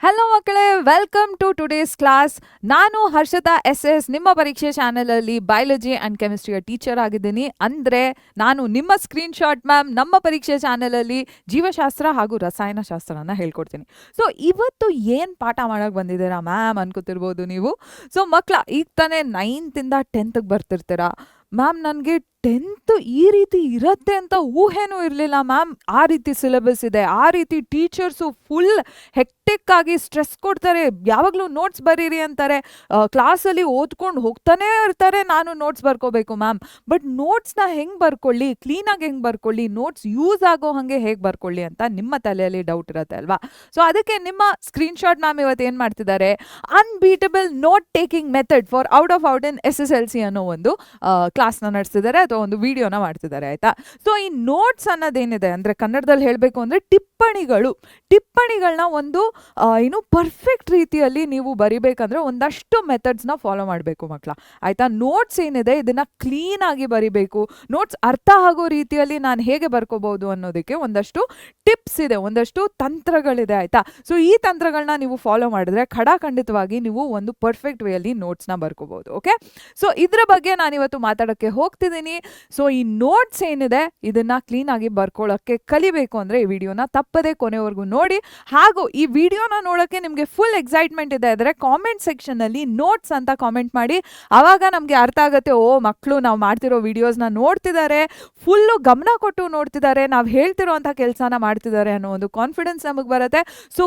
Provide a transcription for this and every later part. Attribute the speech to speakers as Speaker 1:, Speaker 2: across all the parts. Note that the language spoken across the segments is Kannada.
Speaker 1: ಹಲೋ ಮಕ್ಕಳೇ, ವೆಲ್ಕಮ್ ಟು ಟುಡೇಸ್ ಕ್ಲಾಸ್. ನಾನು ಹರ್ಷಿತಾ SS ನಿಮ್ಮ ಪರೀಕ್ಷೆ ಚಾನೆಲಲ್ಲಿ ಬಯಾಲಜಿ ಆ್ಯಂಡ್ ಕೆಮಿಸ್ಟ್ರಿಯ ಟೀಚರ್ ಆಗಿದ್ದೀನಿ. ಅಂದರೆ ನಾನು ನಿಮ್ಮ ಸ್ಕ್ರೀನ್ಶಾಟ್ ಮ್ಯಾಮ್ ನಮ್ಮ ಪರೀಕ್ಷೆ ಚಾನೆಲಲ್ಲಿ ಜೀವಶಾಸ್ತ್ರ ಹಾಗೂ ರಸಾಯನಶಾಸ್ತ್ರನ ಹೇಳ್ಕೊಡ್ತೀನಿ. ಸೊ ಇವತ್ತು ಏನು ಪಾಠ ಮಾಡೋಕ್ಕೆ ಬಂದಿದ್ದೀರಾ ಮ್ಯಾಮ್ ಅನ್ಕೋತಿರ್ಬೋದು ನೀವು. ಸೊ ಮಕ್ಕಳ ಈಗ ತಾನೇ 9th-ಇಂದ 10th ಬರ್ತಿರ್ತೀರಾ. ಮ್ಯಾಮ್ ನನಗೆ 10th ಈ ರೀತಿ ಇರುತ್ತೆ ಅಂತ ಊಹೆನೂ ಇರಲಿಲ್ಲ ಮ್ಯಾಮ್. ಆ ರೀತಿ ಸಿಲೆಬಸ್ ಇದೆ, ಆ ರೀತಿ ಟೀಚರ್ಸು ಫುಲ್ ಹೆಕ್ಟಿಕ್ ಆಗಿ ಸ್ಟ್ರೆಸ್ ಕೊಡ್ತಾರೆ. ಯಾವಾಗಲೂ ನೋಟ್ಸ್ ಬರೀರಿ ಅಂತಾರೆ, ಕ್ಲಾಸಲ್ಲಿ ಓದ್ಕೊಂಡು ಹೋಗ್ತಾನೇ ಇರ್ತಾರೆ. ನಾನು ನೋಟ್ಸ್ ಬರ್ಕೋಬೇಕು ಮ್ಯಾಮ್, ಬಟ್ ನೋಟ್ಸ್ನ ಹೆಂಗೆ ಬರ್ಕೊಳ್ಳಿ, ಕ್ಲೀನಾಗಿ ಹೆಂಗೆ ಬರ್ಕೊಳ್ಳಿ, ನೋಟ್ಸ್ ಯೂಸ್ ಆಗೋ ಹಾಗೆ ಹೇಗೆ ಬರ್ಕೊಳ್ಳಿ ಅಂತ ನಿಮ್ಮ ತಲೆಯಲ್ಲಿ ಡೌಟ್ ಇರುತ್ತೆ ಅಲ್ವಾ. ಸೊ ಅದಕ್ಕೆ ನಿಮ್ಮ ಸ್ಕ್ರೀನ್ಶಾಟ್ ಮ್ಯಾಮ್ ಇವತ್ತು ಏನು ಮಾಡ್ತಿದ್ದಾರೆ, unbeatable note taking method for out in SSLC ಅನ್ನೋ ಒಂದು ಕ್ಲಾಸ್ನ ನಡೆಸ್ತಿದ್ದಾರೆ ಅಥವಾ ಒಂದು ವಿಡಿಯೋನ ಮಾಡ್ತಿದ್ದಾರೆ. ಆಯ್ತಾ. ಸೊ ಈ ನೋಟ್ಸ್ ಅನ್ನೋದೇನಿದೆ ಅಂದರೆ ಕನ್ನಡದಲ್ಲಿ ಹೇಳಬೇಕು ಅಂದರೆ ಟಿಪ್ಪಣಿಗಳನ್ನ ಒಂದು ಪರ್ಫೆಕ್ಟ್ ರೀತಿಯಲ್ಲಿ ನೀವು ಬರಿಬೇಕಂದ್ರೆ ಒಂದಷ್ಟು ಮೆಥಡ್ಸ್ನ ಫಾಲೋ ಮಾಡಬೇಕು ಮಕ್ಕಳ. ಆಯ್ತಾ. ನೋಟ್ಸ್ ಏನಿದೆ ಇದನ್ನ ಕ್ಲೀನ್ ಆಗಿ ಬರಿಬೇಕು. ನೋಟ್ಸ್ ಅರ್ಥ ಆಗೋ ರೀತಿಯಲ್ಲಿ ನಾನು ಹೇಗೆ ಬರ್ಕೋಬಹುದು ಅನ್ನೋದಕ್ಕೆ ಒಂದಷ್ಟು ಟಿಪ್ಸ್ ಇದೆ, ಒಂದಷ್ಟು ತಂತ್ರಗಳಿದೆ. ಆಯ್ತಾ. ಸೊ ಈ ತಂತ್ರಗಳನ್ನ ನೀವು ಫಾಲೋ ಮಾಡಿದ್ರೆ ಖಂಡಿತವಾಗಿ ನೀವು ಒಂದು ಪರ್ಫೆಕ್ಟ್ ವೇಯಲ್ಲಿ ನೋಟ್ಸ್ನ ಬರ್ಕೋಬಹುದು. ಓಕೆ. ಸೊ ಇದ್ರ ಬಗ್ಗೆ ನಾನಿವತ್ತು ಮಾತಾಡೋಕ್ಕೆ ಹೋಗ್ತಿದ್ದೀನಿ. ಸೊ ಈ ನೋಟ್ಸ್ ಏನಿದೆ ಇದನ್ನ ಕ್ಲೀನ್ ಆಗಿ ಬರ್ಕೊಳ್ಳೋಕ್ಕೆ ಕಲಿಬೇಕು ಅಂದ್ರೆ ಈ ವಿಡಿಯೋನ ತಪ್ಪದೆ ಕೊನೆವರೆಗೂ ನೋಡಿ. ಹಾಗೂ ಈ ವಿಡಿಯೋನ ನೋಡೋಕ್ಕೆ ನಿಮಗೆ ಫುಲ್ ಎಕ್ಸೈಟ್ಮೆಂಟ್ ಇದೆ ಅಂದರೆ ಕಾಮೆಂಟ್ ಸೆಕ್ಷನ್ ಅಲ್ಲಿ ನೋಟ್ಸ್ ಅಂತ ಕಾಮೆಂಟ್ ಮಾಡಿ. ಆವಾಗ ನಮಗೆ ಅರ್ಥ ಆಗುತ್ತೆ, ಓ ಮಕ್ಕಳು ನಾವು ಮಾಡ್ತಿರೋ ವಿಡಿಯೋಸ್ನ ನೋಡ್ತಿದ್ದಾರೆ, ಫುಲ್ಲು ಗಮನ ಕೊಟ್ಟು ನೋಡ್ತಿದ್ದಾರೆ, ನಾವು ಹೇಳ್ತಿರೋಂಥ ಕೆಲಸನ ಮಾಡ್ತಿದ್ದಾರೆ ಅನ್ನೋ ಒಂದು ಕಾನ್ಫಿಡೆನ್ಸ್ ನಮಗೆ ಬರುತ್ತೆ. ಸೊ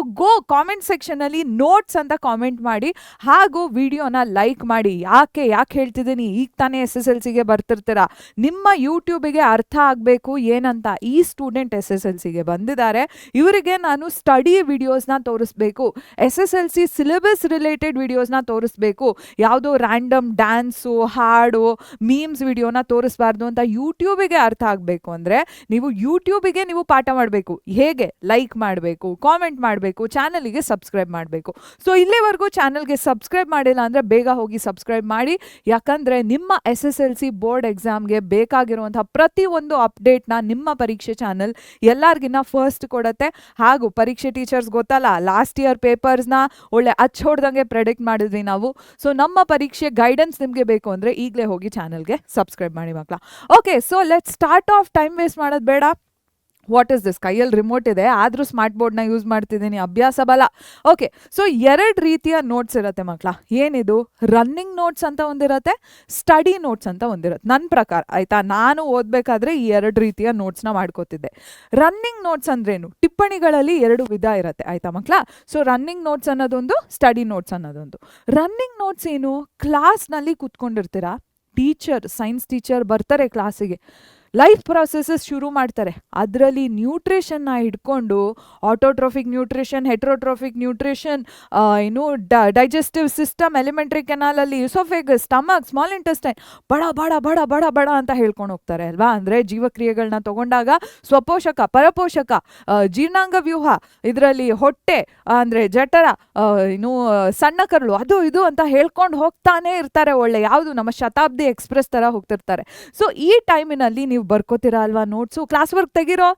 Speaker 1: ಕಾಮೆಂಟ್ ಸೆಕ್ಷನ್ ಅಲ್ಲಿ ನೋಟ್ಸ್ ಅಂತ ಕಾಮೆಂಟ್ ಮಾಡಿ ಹಾಗೂ ವಿಡಿಯೋನ ಲೈಕ್ ಮಾಡಿ. ಯಾಕೆ ಹೇಳ್ತಿದ್ದೀನಿ, ಈಗ ತಾನೇ SSLCಗೆ ಬರ್ತಿರ್ತೀರಾ, ನಿಮ್ಮ ಯೂಟ್ಯೂಬಿಗೆ ಅರ್ಥ ಆಗಬೇಕು ಏನಂತ. ಈ ಸ್ಟೂಡೆಂಟ್ SSLCಗೆ ಬಂದಿದ್ದಾರೆ, ಇವರಿಗೆ ನಾನು ಸ್ಟಡಿ ವಿಡಿಯೋಸ್ನ ತೋರಿಸ್ಬೇಕು, SSLC ಸಿಲೆಬಸ್ ರಿಲೇಟೆಡ್ ವಿಡಿಯೋಸ್ನ ತೋರಿಸ್ಬೇಕು, ಯಾವುದೋ ರ್ಯಾಂಡಮ್ ಡ್ಯಾನ್ಸು, ಹಾಡು, ಮೀಮ್ಸ್ ವಿಡಿಯೋನ ತೋರಿಸ್ಬಾರ್ದು ಅಂತ ಯೂಟ್ಯೂಬಿಗೆ ಅರ್ಥ ಆಗಬೇಕು ಅಂದರೆ ನೀವು ಯೂಟ್ಯೂಬಿಗೆ ನೀವು ಪಾಠ ಮಾಡಬೇಕು. ಹೇಗೆ ಲೈಕ್ ಮಾಡಬೇಕು, ಕಾಮೆಂಟ್ ಮಾಡಬೇಕು, ಚಾನಲಿಗೆ ಸಬ್ಸ್ಕ್ರೈಬ್ ಮಾಡಬೇಕು. ಸೊ ಇಲ್ಲಿವರೆಗೂ ಚಾನಲ್ಗೆ ಸಬ್ಸ್ಕ್ರೈಬ್ ಮಾಡಿಲ್ಲ ಅಂದರೆ ಬೇಗ ಹೋಗಿ ಸಬ್ಸ್ಕ್ರೈಬ್ ಮಾಡಿ. ಯಾಕಂದರೆ ನಿಮ್ಮ SSLC ಬೋರ್ಡ್ ಎಕ್ಸಾಮ್ಗೆ ಬೇಕಾಗಿರುವಂಥ ಪ್ರತಿಯೊಂದು ಅಪ್ಡೇಟ್ನ ನಿಮ್ಮ ಪರೀಕ್ಷೆ ಚಾನಲ್ ಎಲ್ಲರಿಗಿನ್ನ ಫಸ್ಟ್ ಕೊಡುತ್ತೆ. ಹಾಗೂ ಪರೀಕ್ಷೆ ಟೀಚರ್ಸ್ ಗೊತ್ತಲ್ಲ, ಲಾಸ್ಟ್ ಇಯರ್ ಪೇಪರ್ಸ್ನ ಒಳ್ಳೆ ಹೊಡೆದಂಗೆ ಪ್ರೆಡಿಕ್ಟ್ ಮಾಡಿದ್ವಿ ನಾವು. ಸೊ ನಮ್ಮ ಪರೀಕ್ಷೆ ಗೈಡೆನ್ಸ್ ನಿಮಗೆ ಬೇಕು ಅಂದರೆ ಈಗಲೇ ಹೋಗಿ ಚಾನಲ್ಗೆ ಸಬ್ಸ್ಕ್ರೈಬ್ ಮಾಡಿ ಮಕ್ಕಳ. Okay. So let start of. Time waste ಮಾಡೋದು ಬೇಡ. What is this? ಕೈಯಲ್ಲಿ ರಿಮೋಟ್ ಇದೆ, ಆದರೂ ಸ್ಮಾರ್ಟ್ ಬೋರ್ಡ್ನ ಯೂಸ್ ಮಾಡ್ತಿದ್ದೀನಿ, ಅಭ್ಯಾಸ ಬಲ. ಓಕೆ. ಸೊ 2 ರೀತಿಯ ನೋಟ್ಸ್ ಇರುತ್ತೆ ಮಕ್ಕಳ. ಏನಿದು? ರನ್ನಿಂಗ್ ನೋಟ್ಸ್ ಅಂತ ಒಂದಿರುತ್ತೆ, ಸ್ಟಡಿ ನೋಟ್ಸ್ ಅಂತ ಒಂದಿರುತ್ತೆ. ನನ್ನ ಪ್ರಕಾರ ಆಯಿತಾ, ನಾನು ಓದಬೇಕಾದ್ರೆ ಈ 2 ರೀತಿಯ ನೋಟ್ಸ್ನ ಮಾಡ್ಕೋತಿದ್ದೆ. ರನ್ನಿಂಗ್ ನೋಟ್ಸ್ ಅಂದ್ರೇನು? ಟಿಪ್ಪಣಿಗಳಲ್ಲಿ 2 ವಿಧ ಇರುತ್ತೆ. ಆಯಿತಾ ಮಕ್ಕಳ. ಸೊ ರನ್ನಿಂಗ್ ನೋಟ್ಸ್ ಅನ್ನೋದೊಂದು, ಸ್ಟಡಿ ನೋಟ್ಸ್ ಅನ್ನೋದೊಂದು. ರನ್ನಿಂಗ್ ನೋಟ್ಸ್ ಏನು? ಕ್ಲಾಸ್ನಲ್ಲಿ ಕೂತ್ಕೊಂಡಿರ್ತೀರಾ, ಸೈನ್ಸ್ ಟೀಚರ್ ಬರ್ತಾರೆ ಕ್ಲಾಸಿಗೆ, ಲೈಫ್ ಪ್ರಾಸೆಸಸ್ ಶುರು ಮಾಡ್ತಾರೆ. ಅದರಲ್ಲಿ ನ್ಯೂಟ್ರಿಷನ್ನ ಹಿಡ್ಕೊಂಡು autotrophic nutrition, heterotrophic nutrition, digestive system, elementary ಕೆನಾಲಲ್ಲಿ ಇಸೋಫೇಗಸ್, ಸ್ಟಮಕ್, ಸ್ಮಾಲ್ ಇಂಟೆಸ್ಟೈನ್, ಬಡ ಬಡ ಬಡ ಬಡ ಬಡ ಅಂತ ಹೇಳ್ಕೊಂಡು ಹೋಗ್ತಾರೆ ಅಲ್ವಾ. ಅಂದರೆ ಜೀವಕ್ರಿಯೆಗಳನ್ನ ತಗೊಂಡಾಗ ಸ್ವಪೋಷಕ, ಪರಪೋಷಕ, ಜೀರ್ಣಾಂಗ ವ್ಯೂಹ, ಇದರಲ್ಲಿ ಹೊಟ್ಟೆ ಅಂದರೆ ಜಠರ, ಸಣ್ಣ ಕರಳು, ಅದು ಇದು ಅಂತ ಹೇಳ್ಕೊಂಡು ಹೋಗ್ತಾನೆ ಇರ್ತಾರೆ. ಒಳ್ಳೆ ಯಾವುದು ನಮ್ಮ ಶತಾಬ್ದಿ ಎಕ್ಸ್ಪ್ರೆಸ್ ಥರ ಹೋಗ್ತಿರ್ತಾರೆ. ಸೊ ಈ ಟೈಮಿನಲ್ಲಿ ನೀವು ಬರ್ಕೋತೀರಾ ಅಲ್ವಾ ನೋಟ್ಸು, ಕ್ಲಾಸ್ ವರ್ಕ್ ತೆಗಿರೋ,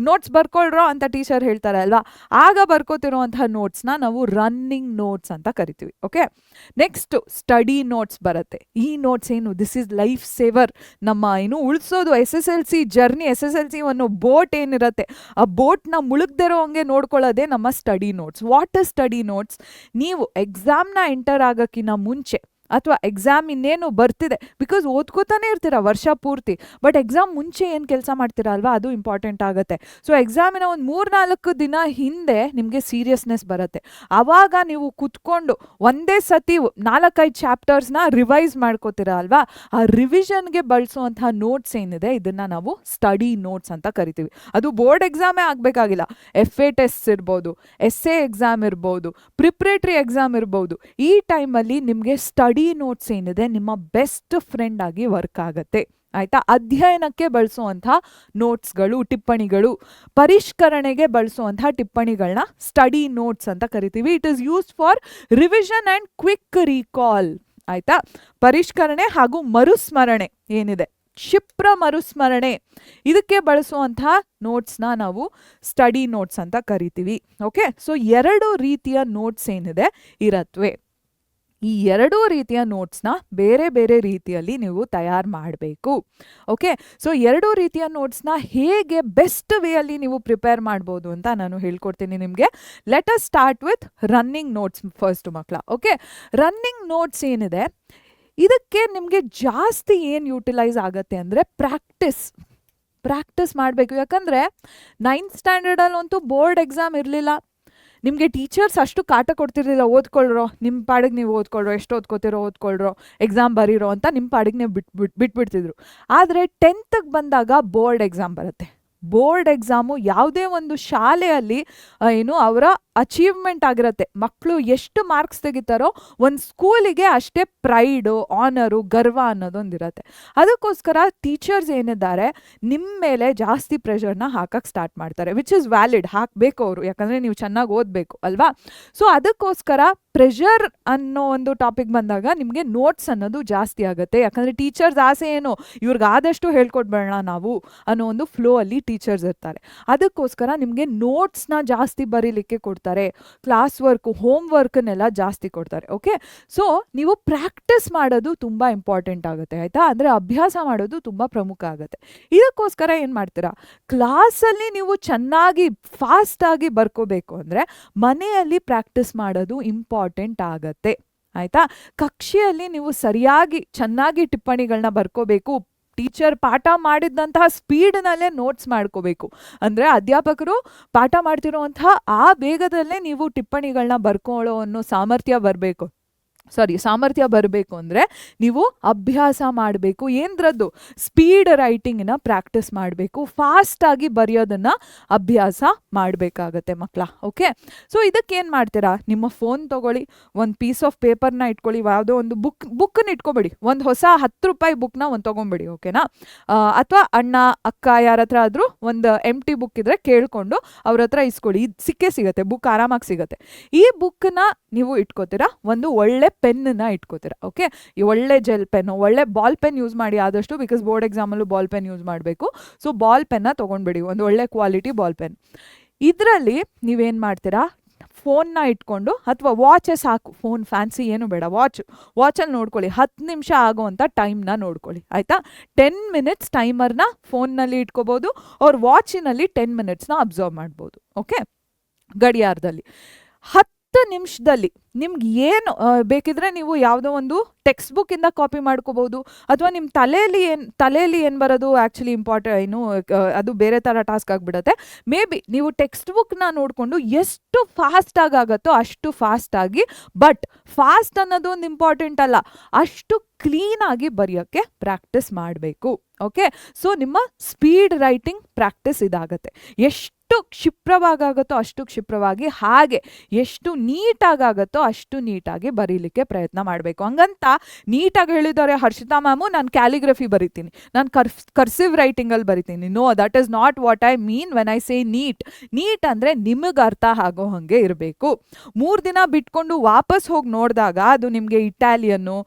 Speaker 1: ನೋಟ್ಸ್ ಬರ್ಕೊಳ್ರೋ ಅಂತ ಟೀಚರ್ ಹೇಳ್ತಾರೆ ಅಲ್ವಾ. ಆಗ ಬರ್ಕೋತಿರೋಂತಹ ನೋಟ್ಸ್ನ ನಾವು ರನ್ನಿಂಗ್ ನೋಟ್ಸ್ ಅಂತ ಕರಿತೀವಿ. ಓಕೆ. ನೆಕ್ಸ್ಟ್ ಸ್ಟಡಿ ನೋಟ್ಸ್ ಬರುತ್ತೆ. ಈ ನೋಟ್ಸ್ ಏನು? This is life saver. ನಮ್ಮ ಉಳಿಸೋದು SSLC ಜರ್ನಿ, SSLC ಅನ್ನೋ ಬೋಟ್ ಏನಿರುತ್ತೆ, ಆ ಬೋಟ್ನ ಮುಳುಗ್ದಿರೋ ಹಂಗೆ ನೋಡ್ಕೊಳ್ಳೋದೇ ನಮ್ಮ study notes. What is study notes? ನೀವು ಎಕ್ಸಾಮ್ನ ಎಂಟರ್ ಆಗೋಕ್ಕಿಂತ ಮುಂಚೆ ಅಥವಾ ಎಕ್ಸಾಮ್ ಇನ್ನೇನು ಬರ್ತಿದೆ, ಬಿಕಾಸ್ ಓದ್ಕೋತಾನೆ ಇರ್ತೀರ ವರ್ಷ ಪೂರ್ತಿ, ಬಟ್ ಎಕ್ಸಾಮ್ ಮುಂಚೆ ಏನು ಕೆಲಸ ಮಾಡ್ತೀರಾ ಅಲ್ವಾ, ಅದು ಇಂಪಾರ್ಟೆಂಟ್ ಆಗುತ್ತೆ. ಸೊ ಎಕ್ಸಾಮಿನ ಒಂದು 3-4 ದಿನ ಹಿಂದೆ ನಿಮಗೆ ಸೀರಿಯಸ್ನೆಸ್ ಬರುತ್ತೆ. ಆವಾಗ ನೀವು ಕುತ್ಕೊಂಡು ಒಂದೇ ಸತಿ 4-5 ಚಾಪ್ಟರ್ಸ್ನ ರಿವೈಸ್ ಮಾಡ್ಕೋತೀರಾ ಅಲ್ವಾ. ಆ ರಿವಿಷನ್ಗೆ ಬಳಸುವಂಥ ನೋಟ್ಸ್ ಏನಿದೆ ಇದನ್ನು ನಾವು ಸ್ಟಡಿ ನೋಟ್ಸ್ ಅಂತ ಕರಿತೀವಿ. ಅದು ಬೋರ್ಡ್ ಎಕ್ಸಾಮೇ ಆಗಬೇಕಾಗಿಲ್ಲ, FA ಟೆಸ್ಟ್ ಇರ್ಬೋದು, SA ಎಕ್ಸಾಮ್ ಇರ್ಬೋದು, ಪ್ರಿಪ್ರೇಟರಿ ಎಕ್ಸಾಮ್ ಇರ್ಬೋದು. ಈ ಟೈಮಲ್ಲಿ ನಿಮಗೆ ಸ್ಟಡಿ ನೋಟ್ಸ್ ಏನಿದೆ ನಿಮ್ಮ ಬೆಸ್ಟ್ ಫ್ರೆಂಡ್ ಆಗಿ ವರ್ಕ್ ಆಗುತ್ತೆ. ಆಯ್ತಾ. ಅಧ್ಯಯನಕ್ಕೆ ಬಳಸುವಂಥ ನೋಟ್ಸ್ಗಳು, ಟಿಪ್ಪಣಿಗಳು, ಪರಿಷ್ಕರಣೆಗೆ ಬಳಸುವಂಥ ಟಿಪ್ಪಣಿಗಳನ್ನ ಸ್ಟಡಿ ನೋಟ್ಸ್ ಅಂತ ಕರಿತೀವಿ. It is used for revision and quick recall. ಆಯ್ತಾ. ಪರಿಷ್ಕರಣೆ ಹಾಗೂ ಮರುಸ್ಮರಣೆ ಏನಿದೆ ಕ್ಷಿಪ್ರ ಮರುಸ್ಮರಣೆ ಇದಕ್ಕೆ ಬಳಸುವಂತಹ ನೋಟ್ಸ್ನ ನಾವು ಸ್ಟಡಿ ನೋಟ್ಸ್ ಅಂತ ಕರಿತೀವಿ. ಓಕೆ, ಸೊ 2 ರೀತಿಯ ನೋಟ್ಸ್ ಏನಿದೆ ಇರತ್ವೆ. ಈ 2 ರೀತಿಯ ನೋಟ್ಸ್ನ ಬೇರೆ ಬೇರೆ ರೀತಿಯಲ್ಲಿ ನೀವು ತಯಾರು ಮಾಡಬೇಕು. ಓಕೆ, ಸೊ 2 ರೀತಿಯ ನೋಟ್ಸ್ನ ಹೇಗೆ ಬೆಸ್ಟ್ ವೇಯಲ್ಲಿ ನೀವು ಪ್ರಿಪೇರ್ ಮಾಡ್ಬೋದು ಅಂತ ನಾನು ಹೇಳ್ಕೊಡ್ತೀನಿ ನಿಮಗೆ. Let us start with running notes first ಮಕ್ಕಳ. ಓಕೆ, ರನ್ನಿಂಗ್ ನೋಟ್ಸ್ ಏನಿದೆ ಇದಕ್ಕೆ ನಿಮಗೆ ಜಾಸ್ತಿ ಏನು ಯೂಟಿಲೈಸ್ ಆಗುತ್ತೆ ಅಂದರೆ ಪ್ರಾಕ್ಟೀಸ್ ಮಾಡಬೇಕು. ಯಾಕಂದರೆ 9th ಸ್ಟ್ಯಾಂಡರ್ಡಲ್ಲಂತೂ ಬೋರ್ಡ್ ಎಕ್ಸಾಮ್ ಇರಲಿಲ್ಲ. ನಿಮಗೆ ಟೀಚರ್ಸ್ ಅಷ್ಟು ಕಾಟ ಕೊಡ್ತಿರ್ಲಿಲ್ಲ, ಓದ್ಕೊಳ್ರೋ ನಿಮ್ಮ ಪಾಡಿಗೆ ನೀವು ಓದ್ಕೊಳ್ರೋ, ಎಷ್ಟು ಓದ್ಕೋತಿರೋ ಓದ್ಕೊಳ್ರೋ, ಎಕ್ಸಾಮ್ ಬರೀರೋ ಅಂತ ನಿಮ್ಮ ಪಾಡಿಗೆ ನೀವು ಬಿಟ್ಬಿಡ್ತಿದ್ರು. ಆದರೆ 10th ಬಂದಾಗ ಬೋರ್ಡ್ ಎಕ್ಸಾಮ್ ಬರುತ್ತೆ. ಬೋರ್ಡ್ ಎಕ್ಸಾಮು ಯಾವುದೇ ಒಂದು ಶಾಲೆಯಲ್ಲಿ ಅವರ ಅಚೀವ್ಮೆಂಟ್ ಆಗಿರುತ್ತೆ. ಮಕ್ಕಳು ಎಷ್ಟು ಮಾರ್ಕ್ಸ್ ತೆಗಿತಾರೋ ಒಂದು ಸ್ಕೂಲಿಗೆ ಅಷ್ಟೇ ಪ್ರೈಡು, ಆನರು, ಗರ್ವ ಅನ್ನೋದೊಂದಿರುತ್ತೆ. ಅದಕ್ಕೋಸ್ಕರ ಟೀಚರ್ಸ್ ಏನಿದ್ದಾರೆ ನಿಮ್ಮ ಮೇಲೆ ಜಾಸ್ತಿ ಪ್ರೆಷರ್ನ ಹಾಕಕ್ಕೆ ಸ್ಟಾರ್ಟ್ ಮಾಡ್ತಾರೆ, ವಿಚ್ ಇಸ್ ವ್ಯಾಲಿಡ್. ಹಾಕಬೇಕು ಅವರು, ಯಾಕಂದರೆ ನೀವು ಚೆನ್ನಾಗಿ ಓದಬೇಕು ಅಲ್ವಾ. ಸೊ ಅದಕ್ಕೋಸ್ಕರ ಪ್ರೆಷರ್ ಅನ್ನೋ ಒಂದು ಟಾಪಿಕ್ ಬಂದಾಗ ನಿಮಗೆ ನೋಟ್ಸ್ ಅನ್ನೋದು ಜಾಸ್ತಿ ಆಗುತ್ತೆ. ಯಾಕಂದರೆ ಟೀಚರ್ಸ್ ಆಸೆ ಏನು, ಇವ್ರಿಗೆ ಆದಷ್ಟು ಹೇಳ್ಕೊಡ್ಬೇಡ ನಾವು ಅನ್ನೋ ಒಂದು ಫ್ಲೋ ಅಲ್ಲಿ ಟೀಚರ್ಸ್ ಇರ್ತಾರೆ. ಅದಕ್ಕೋಸ್ಕರ ನಿಮಗೆ ನೋಟ್ಸ್ನ ಜಾಸ್ತಿ ಬರೀಲಿಕ್ಕೆ ಕೊಡ್ತಾರೆ, ಕ್ಲಾಸ್ ವರ್ಕು, ಹೋಮ್ ವರ್ಕನ್ನೆಲ್ಲ ಜಾಸ್ತಿ ಕೊಡ್ತಾರೆ. ಓಕೆ, ಸೊ ನೀವು ಪ್ರಾಕ್ಟೀಸ್ ಮಾಡೋದು ತುಂಬ ಇಂಪಾರ್ಟೆಂಟ್ ಆಗುತ್ತೆ, ಆಯಿತಾ. ಅಂದರೆ ಅಭ್ಯಾಸ ಮಾಡೋದು ತುಂಬ ಪ್ರಮುಖ ಆಗುತ್ತೆ. ಇದಕ್ಕೋಸ್ಕರ ಏನು ಮಾಡ್ತೀರಾ, ಕ್ಲಾಸಲ್ಲಿ ನೀವು ಚೆನ್ನಾಗಿ ಫಾಸ್ಟಾಗಿ ಬರ್ಕೋಬೇಕು ಅಂದರೆ ಮನೆಯಲ್ಲಿ ಪ್ರಾಕ್ಟೀಸ್ ಮಾಡೋದು ಇಂಪಾರ್ಟೆಂಟ್ ಆಗತ್ತೆ, ಆಯಿತಾ. ಕಕ್ಷೆಯಲ್ಲಿ ನೀವು ಸರಿಯಾಗಿ ಚೆನ್ನಾಗಿ ಟಿಪ್ಪಣಿಗಳನ್ನ ಬರ್ಕೋಬೇಕು. ಟೀಚರ್ ಪಾಠ ಮಾಡಿದಂತಹ ಸ್ಪೀಡ್ನಲ್ಲೇ ನೋಟ್ಸ್ ಮಾಡ್ಕೋಬೇಕು. ಅಂದರೆ ಅಧ್ಯಾಪಕರು ಪಾಠ ಮಾಡ್ತಿರುವಂತಹ ಆ ವೇಗದಲ್ಲೇ ನೀವು ಟಿಪ್ಪಣಿಗಳನ್ನ ಬರ್ಕೊಳ್ಳೋ ಅನ್ನೋ ಸಾಮರ್ಥ್ಯ ಬರಬೇಕು ಅಂದರೆ ನೀವು ಅಭ್ಯಾಸ ಮಾಡಬೇಕು. ಏನರದ್ದು ಸ್ಪೀಡ್ ರೈಟಿಂಗಿನ ಪ್ರಾಕ್ಟೀಸ್ ಮಾಡಬೇಕು, ಫಾಸ್ಟಾಗಿ ಬರೆಯೋದನ್ನು ಅಭ್ಯಾಸ ಮಾಡಬೇಕಾಗತ್ತೆ ಮಕ್ಕಳ. ಓಕೆ, ಸೊ ಇದಕ್ಕೇನು ಮಾಡ್ತೀರಾ, ನಿಮ್ಮ ಫೋನ್ ತೊಗೊಳ್ಳಿ, ಒಂದು ಪೀಸ್ ಆಫ್ ಪೇಪರ್ನ ಇಟ್ಕೊಳ್ಳಿ, ಯಾವುದೋ ಒಂದು ಬುಕ್ಕನ್ನ ಇಟ್ಕೊಬೇಡಿ, ಒಂದು ಹೊಸ 10 ರೂಪಾಯಿ ಬುಕ್ನ ಒಂದು ತೊಗೊಂಬೇಡಿ, ಓಕೆನಾ. ಅಥವಾ ಅಣ್ಣ ಅಕ್ಕ ಯಾರ ಹತ್ರ ಆದರೂ ಒಂದು ಎಂಟಿ ಬುಕ್ ಇದ್ದರೆ ಕೇಳಿಕೊಂಡು ಅವ್ರ ಹತ್ರ ಇಸ್ಕೊಳ್ಳಿ, ಇದು ಸಿಗುತ್ತೆ, ಬುಕ್ ಆರಾಮಾಗಿ ಸಿಗುತ್ತೆ. ಈ ಬುಕ್ಕನ್ನ ನೀವು ಇಟ್ಕೋತೀರಾ, ಒಂದು ಒಳ್ಳೆ ಪೆನ್ನ ಇಟ್ಕೋತೀರಾ. ಓಕೆ, ಈ ಒಳ್ಳೆ ಜೆಲ್ ಪೆನ್ನು, ಒಳ್ಳೆ ಬಾಲ್ ಪೆನ್ ಯೂಸ್ ಮಾಡಿ ಆದಷ್ಟು, ಬಿಕಾಸ್ ಬೋರ್ಡ್ ಎಕ್ಸಾಮಲ್ಲೂ ಬಾಲ್ ಪೆನ್ ಯೂಸ್ ಮಾಡಬೇಕು. ಸೊ ಬಾಲ್ ಪೆನ್ನ ತೊಗೊಂಡ್ಬಿಡಿ, ಒಂದು ಒಳ್ಳೆ ಕ್ವಾಲಿಟಿ ಬಾಲ್ ಪೆನ್. ಇದರಲ್ಲಿ ನೀವೇನು ಮಾಡ್ತೀರಾ, ಫೋನ್ನ ಇಟ್ಕೊಂಡು, ಅಥವಾ ವಾಚೇ ಸಾಕು, ಫೋನ್ ಫ್ಯಾನ್ಸಿ ಏನು ಬೇಡ, ವಾಚಲ್ಲಿ ನೋಡ್ಕೊಳ್ಳಿ, 10 ನಿಮಿಷ ಆಗೋವಂಥ ಟೈಮ್ನ ನೋಡ್ಕೊಳ್ಳಿ, ಆಯಿತಾ. 10 ಮಿನಿಟ್ಸ್ ಟೈಮರ್ನ ಫೋನ್ನಲ್ಲಿ ಇಟ್ಕೋಬೋದು, ಅವ್ರ ವಾಚಿನಲ್ಲಿ 10 ಮಿನಿಟ್ಸ್ನ ಅಬ್ಸರ್ವ್ ಮಾಡ್ಬೋದು. ಓಕೆ, ಗಡಿಯಾರದಲ್ಲಿ 10 ನಿಮಿಷದಲ್ಲಿ ನಿಮ್ಗೆ ಏನು ಬೇಕಿದ್ರೆ ನೀವು ಯಾವುದೋ ಒಂದು ಟೆಕ್ಸ್ಟ್ ಬುಕ್ಕಿಂದ ಕಾಪಿ ಮಾಡ್ಕೋಬೋದು, ಅಥವಾ ನಿಮ್ಮ ತಲೆಯಲ್ಲಿ ಏನು ಬರೋದು ಆ್ಯಕ್ಚುಲಿ ಅದು ಬೇರೆ ಥರ ಟಾಸ್ಕ್ ಆಗಿಬಿಡುತ್ತೆ. ಮೇ ಬಿ ನೀವು ಟೆಕ್ಸ್ಟ್ ಬುಕ್ನ ನೋಡಿಕೊಂಡು ಎಷ್ಟು ಫಾಸ್ಟಾಗಿ ಆಗುತ್ತೋ ಅಷ್ಟು ಫಾಸ್ಟಾಗಿ, ಬಟ್ ಫಾಸ್ಟ್ ಅನ್ನೋದು ಒಂದು ಇಂಪಾರ್ಟೆಂಟ್ ಅಲ್ಲ, ಅಷ್ಟು ಕ್ಲೀನಾಗಿ ಬರೆಯೋಕ್ಕೆ ಪ್ರಾಕ್ಟೀಸ್ ಮಾಡಬೇಕು. ಓಕೆ, ಸೊ ನಿಮ್ಮ ಸ್ಪೀಡ್ ರೈಟಿಂಗ್ ಪ್ರಾಕ್ಟೀಸ್ ಇದಾಗತ್ತೆ. ಎಷ್ಟು ಕ್ಷಿಪ್ರವಾಗುತ್ತೋ ಅಷ್ಟು ಕ್ಷಿಪ್ರವಾಗಿ, ಹಾಗೆ ಎಷ್ಟು ನೀಟಾಗುತ್ತೋ ಅಷ್ಟು ನೀಟಾಗಿ ಬರೀಲಿಕ್ಕೆ ಪ್ರಯತ್ನ ಮಾಡಬೇಕು. ಹಂಗಂತ ನೀಟಾಗಿ ಹೇಳಿದ್ದಾರೆ ಹರ್ಷಿತಾ ಮ್ಯಾಮು, ನಾನು ಕ್ಯಾಲಿಗ್ರಫಿ ಬರಿತೀನಿ, ನಾನು ಕರ್ಸಿವ್ ರೈಟಿಂಗಲ್ಲಿ ಬರಿತೀನಿ. No, that is not what I mean when I say neat ಅಂದರೆ ನಿಮಗೆ ಅರ್ಥ ಆಗೋ ಹಾಗೆ ಇರಬೇಕು. 3 ದಿನ ಬಿಟ್ಕೊಂಡು ವಾಪಸ್ ಹೋಗಿ ನೋಡಿದಾಗ ಅದು ನಿಮಗೆ ಇಟಾಲಿಯನ್ನು,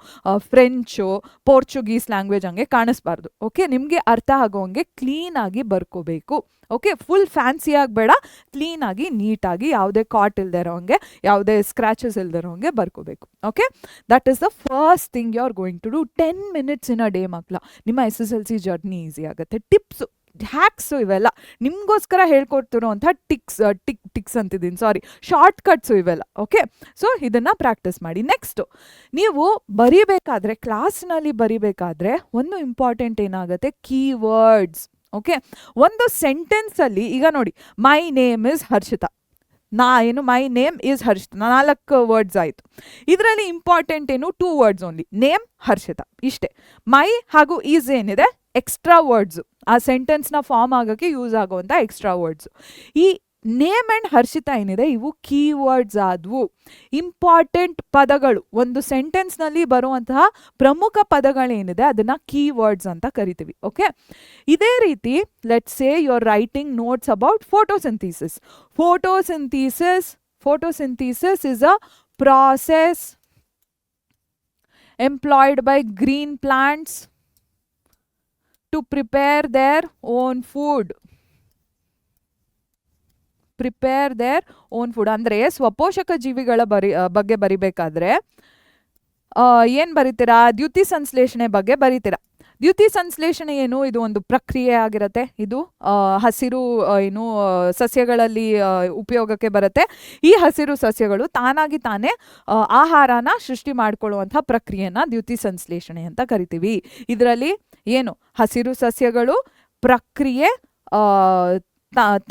Speaker 1: ಫ್ರೆಂಚು, ಪೋರ್ಚುಗೀಸ್ ಲ್ಯಾಂಗ್ವೇಜ್ ಹಂಗೆ ಕಾಣಿಸ್ಬಾರ್ದು. ಓಕೆ, ನಿಮಗೆ ಅರ್ಥ ಆಗೋ ಹಂಗೆ ಕ್ಲೀನಾಗಿ ಬರ್ಕೋಬೇಕು. ಓಕೆ, ಫುಲ್ ಫ್ಯಾನ್ಸಿ ಆಗಬೇಡ, ಕ್ಲೀನಾಗಿ ನೀಟಾಗಿ, ಯಾವುದೇ ಕಾಟ್ ಇಲ್ಲದೆ ಇರೋ ಹಂಗೆ, ಯಾವುದೇ ಸ್ಕ್ರ್ಯಾಚಸ್ ಇಲ್ಲದೆ ಇರೋ ಹಂಗೆ ಬರ್ಕೋಬೇಕು. Okay, that is the first thing you are going to do. 10 minutes in a day ಮಕ್ಕಳ, ನಿಮ್ಮ SSLC ಜರ್ನಿ ಈಸಿ ಆಗುತ್ತೆ. ಟಿಪ್ಸು, ಹ್ಯಾಕ್ಸು ಇವೆಲ್ಲ ನಿಮಗೋಸ್ಕರ ಹೇಳ್ಕೊಡ್ತಿರೋ ಅಂಥ ಟಿಕ್ಸ್ ಅಂತಿದ್ದೀನಿ, ಶಾರ್ಟ್ ಕಟ್ಸು ಇವೆಲ್ಲ. ಓಕೆ, ಸೊ ಇದನ್ನು ಪ್ರಾಕ್ಟೀಸ್ ಮಾಡಿ. ನೆಕ್ಸ್ಟು, ನೀವು ಬರಿಬೇಕಾದ್ರೆ, ಕ್ಲಾಸ್ನಲ್ಲಿ ಬರಿಬೇಕಾದ್ರೆ ಒಂದು ಇಂಪಾರ್ಟೆಂಟ್ ಏನಾಗುತ್ತೆ, ಕೀವರ್ಡ್ಸ್. ಓಕೆ, ಒಂದು ಸೆಂಟೆನ್ಸಲ್ಲಿ ಈಗ ನೋಡಿ, my name is Harshita, my name is Harshita, 4 words ಆಯಿತು. ಇದರಲ್ಲಿ ಇಂಪಾರ್ಟೆಂಟ್ ಏನು, 2 ವರ್ಡ್ಸ್ ಓನ್ಲಿ, ನೇಮ್, ಹರ್ಷಿತಾ, ಇಷ್ಟೇ. ಮೈ ಹಾಗೂ ಈಸ್ ಏನಿದೆ ಎಕ್ಸ್ಟ್ರಾ ವರ್ಡ್ಸು, ಆ ಸೆಂಟೆನ್ಸ್ನ ಫಾರ್ಮ್ ಆಗೋಕ್ಕೆ ಯೂಸ್ ಆಗುವಂಥ ಎಕ್ಸ್ಟ್ರಾ ವರ್ಡ್ಸು. ಈ ನೇಮ್ ಆ್ಯಂಡ್ ಹರ್ಷಿತಾ ಏನಿದೆ ಇವು ಕೀವರ್ಡ್ಸ್ ಆದವು, ಇಂಪಾರ್ಟೆಂಟ್ ಪದಗಳು. ಒಂದು ಸೆಂಟೆನ್ಸ್ನಲ್ಲಿ ಬರುವಂತಹ ಪ್ರಮುಖ ಪದಗಳೇನಿದೆ ಅದನ್ನು ಕೀವರ್ಡ್ಸ್ ಅಂತ ಕರಿತೀವಿ. ಓಕೆ, ಇದೇ ರೀತಿ let's say you are writing notes about photosynthesis. Photosynthesis is a process employed by green plants to prepare their own food. Prepare their own food ಅಂದರೆ ಸ್ವಪೋಷಕ ಜೀವಿಗಳ ಬಗ್ಗೆ ಬರಿಬೇಕಾದ್ರೆ ಏನು ಬರಿತೀರಾ? ದ್ಯುತಿ ಸಂಶ್ಲೇಷಣೆ ಬಗ್ಗೆ ಬರಿತೀರಾ. ದ್ಯುತಿ ಸಂಶ್ಲೇಷಣೆ ಏನು? ಇದು ಒಂದು ಪ್ರಕ್ರಿಯೆ ಆಗಿರುತ್ತೆ. ಇದು ಹಸಿರು ಸಸ್ಯಗಳಲ್ಲಿ ಉಪಯೋಗಕ್ಕೆ ಬರುತ್ತೆ. ಈ ಹಸಿರು ಸಸ್ಯಗಳು ತಾನಾಗಿ ತಾನೇ ಆಹಾರನ ಸೃಷ್ಟಿ ಮಾಡ್ಕೊಳ್ಳುವಂಥ ಪ್ರಕ್ರಿಯೆನ ದ್ಯುತಿ ಸಂಶ್ಲೇಷಣೆ ಅಂತ ಕರಿತೀವಿ. ಇದರಲ್ಲಿ ಏನು ಹಸಿರು ಸಸ್ಯಗಳು ಪ್ರಕ್ರಿಯೆ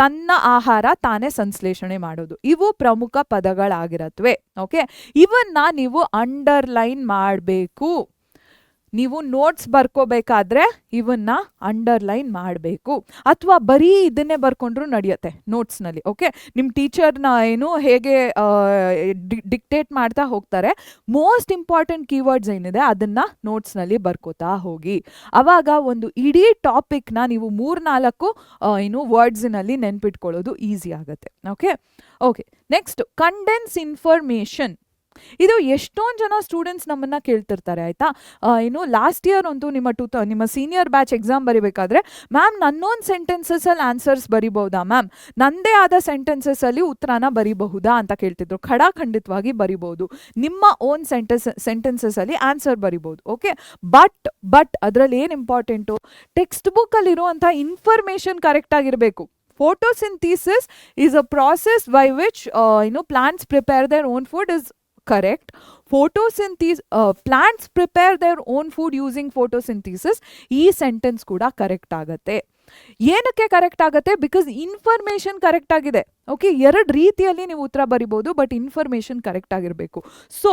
Speaker 1: ತನ್ನ ಆಹಾರ ತಾನೇ ಸಂಶ್ಲೇಷಣೆ ಮಾಡೋದು, ಇವು ಪ್ರಮುಖ ಪದಗಳಾಗಿರತ್ವೆ. ಓಕೆ, ಇವನ್ನ ನೀವು ಅಂಡರ್ಲೈನ್ ಮಾಡಬೇಕು. ನೀವು ನೋಟ್ಸ್ ಬರ್ಕೋಬೇಕಾದ್ರೆ ಇವನ್ನ ಅಂಡರ್ಲೈನ್ ಮಾಡಬೇಕು, ಅಥವಾ ಬರೀ ಇದನ್ನೇ ಬರ್ಕೊಂಡ್ರು ನಡೆಯುತ್ತೆ ನೋಟ್ಸ್ನಲ್ಲಿ. ಓಕೆ, ನಿಮ್ಮ ಟೀಚರ್ನ ಹೇಗೆ ಡಿಕ್ಟೇಟ್ ಮಾಡ್ತಾ ಹೋಗ್ತಾರೆ, ಮೋಸ್ಟ್ ಇಂಪಾರ್ಟೆಂಟ್ ಕೀವರ್ಡ್ಸ್ ಏನಿದೆ ಅದನ್ನು ನೋಟ್ಸ್ನಲ್ಲಿ ಬರ್ಕೋತಾ ಹೋಗಿ. ಆವಾಗ ಒಂದು ಇಡೀ ಟಾಪಿಕ್ನ ನೀವು 3-4 ವರ್ಡ್ಸ್ನಲ್ಲಿ ನೆನ್ಪಿಟ್ಕೊಳ್ಳೋದು ಈಸಿ ಆಗುತ್ತೆ. Okay okay next, condense information. ಇದು ಎಷ್ಟೊಂದು ಜನ ಸ್ಟೂಡೆಂಟ್ಸ್ ನಮ್ಮನ್ನ ಕೇಳ್ತಿರ್ತಾರೆ ಆಯ್ತಾ. ಲಾಸ್ಟ್ ಇಯರ್ ಅಂತೂ ನಿಮ್ಮ ಸೀನಿಯರ್ ಬ್ಯಾಚ್ ಎಕ್ಸಾಮ್ ಬರಿಬೇಕಾದ್ರೆ, ಮ್ಯಾಮ್ ನನ್ನೋನ್ ಸೆಂಟೆನ್ಸಸ್ಸಲ್ಲಿ ಆನ್ಸರ್ಸ್ ಬರಿಬಹುದಾ ಮ್ಯಾಮ್, ನಂದೇ ಆದ ಸೆಂಟೆನ್ಸಸ್ಸಲ್ಲಿ ಉತ್ತರನ ಬರಿಬಹುದಾ ಅಂತ ಕೇಳ್ತಿದ್ರು. ಖಂಡಿತವಾಗಿ ಬರಿಬಹುದು, ನಿಮ್ಮ ಓನ್ ಸೆಂಟೆನ್ಸಸ್ಸಲ್ಲಿ ಆನ್ಸರ್ ಬರಿಬಹುದು. ಓಕೆ, ಬಟ್ ಅದರಲ್ಲಿ ಏನು ಇಂಪಾರ್ಟೆಂಟು, ಟೆಕ್ಸ್ಟ್ ಬುಕ್ಕಲ್ಲಿರುವಂಥ ಇನ್ಫಾರ್ಮೇಷನ್ ಕರೆಕ್ಟ್ ಆಗಿರಬೇಕು. Photosynthesis is a process by which plants prepare their own food is correct. Plants prepare their own food using photosynthesis. ಈ ಸೆಂಟೆನ್ಸ್ ಕೂಡ ಕರೆಕ್ಟ್ ಆಗತ್ತೆ. ಏನಕ್ಕೆ ಕರೆಕ್ಟ್ ಆಗತ್ತೆ? ಬಿಕಾಸ್ ಇನ್ಫಾರ್ಮೇಷನ್ ಕರೆಕ್ಟ್ ಆಗಿದೆ. ಓಕೆ, 2 ರೀತಿಯಲ್ಲಿ ನೀವು ಉತ್ತರ ಬರಿಬೋದು, ಬಟ್ ಇನ್ಫಾರ್ಮೇಷನ್ ಕರೆಕ್ಟ್ ಆಗಿರಬೇಕು. So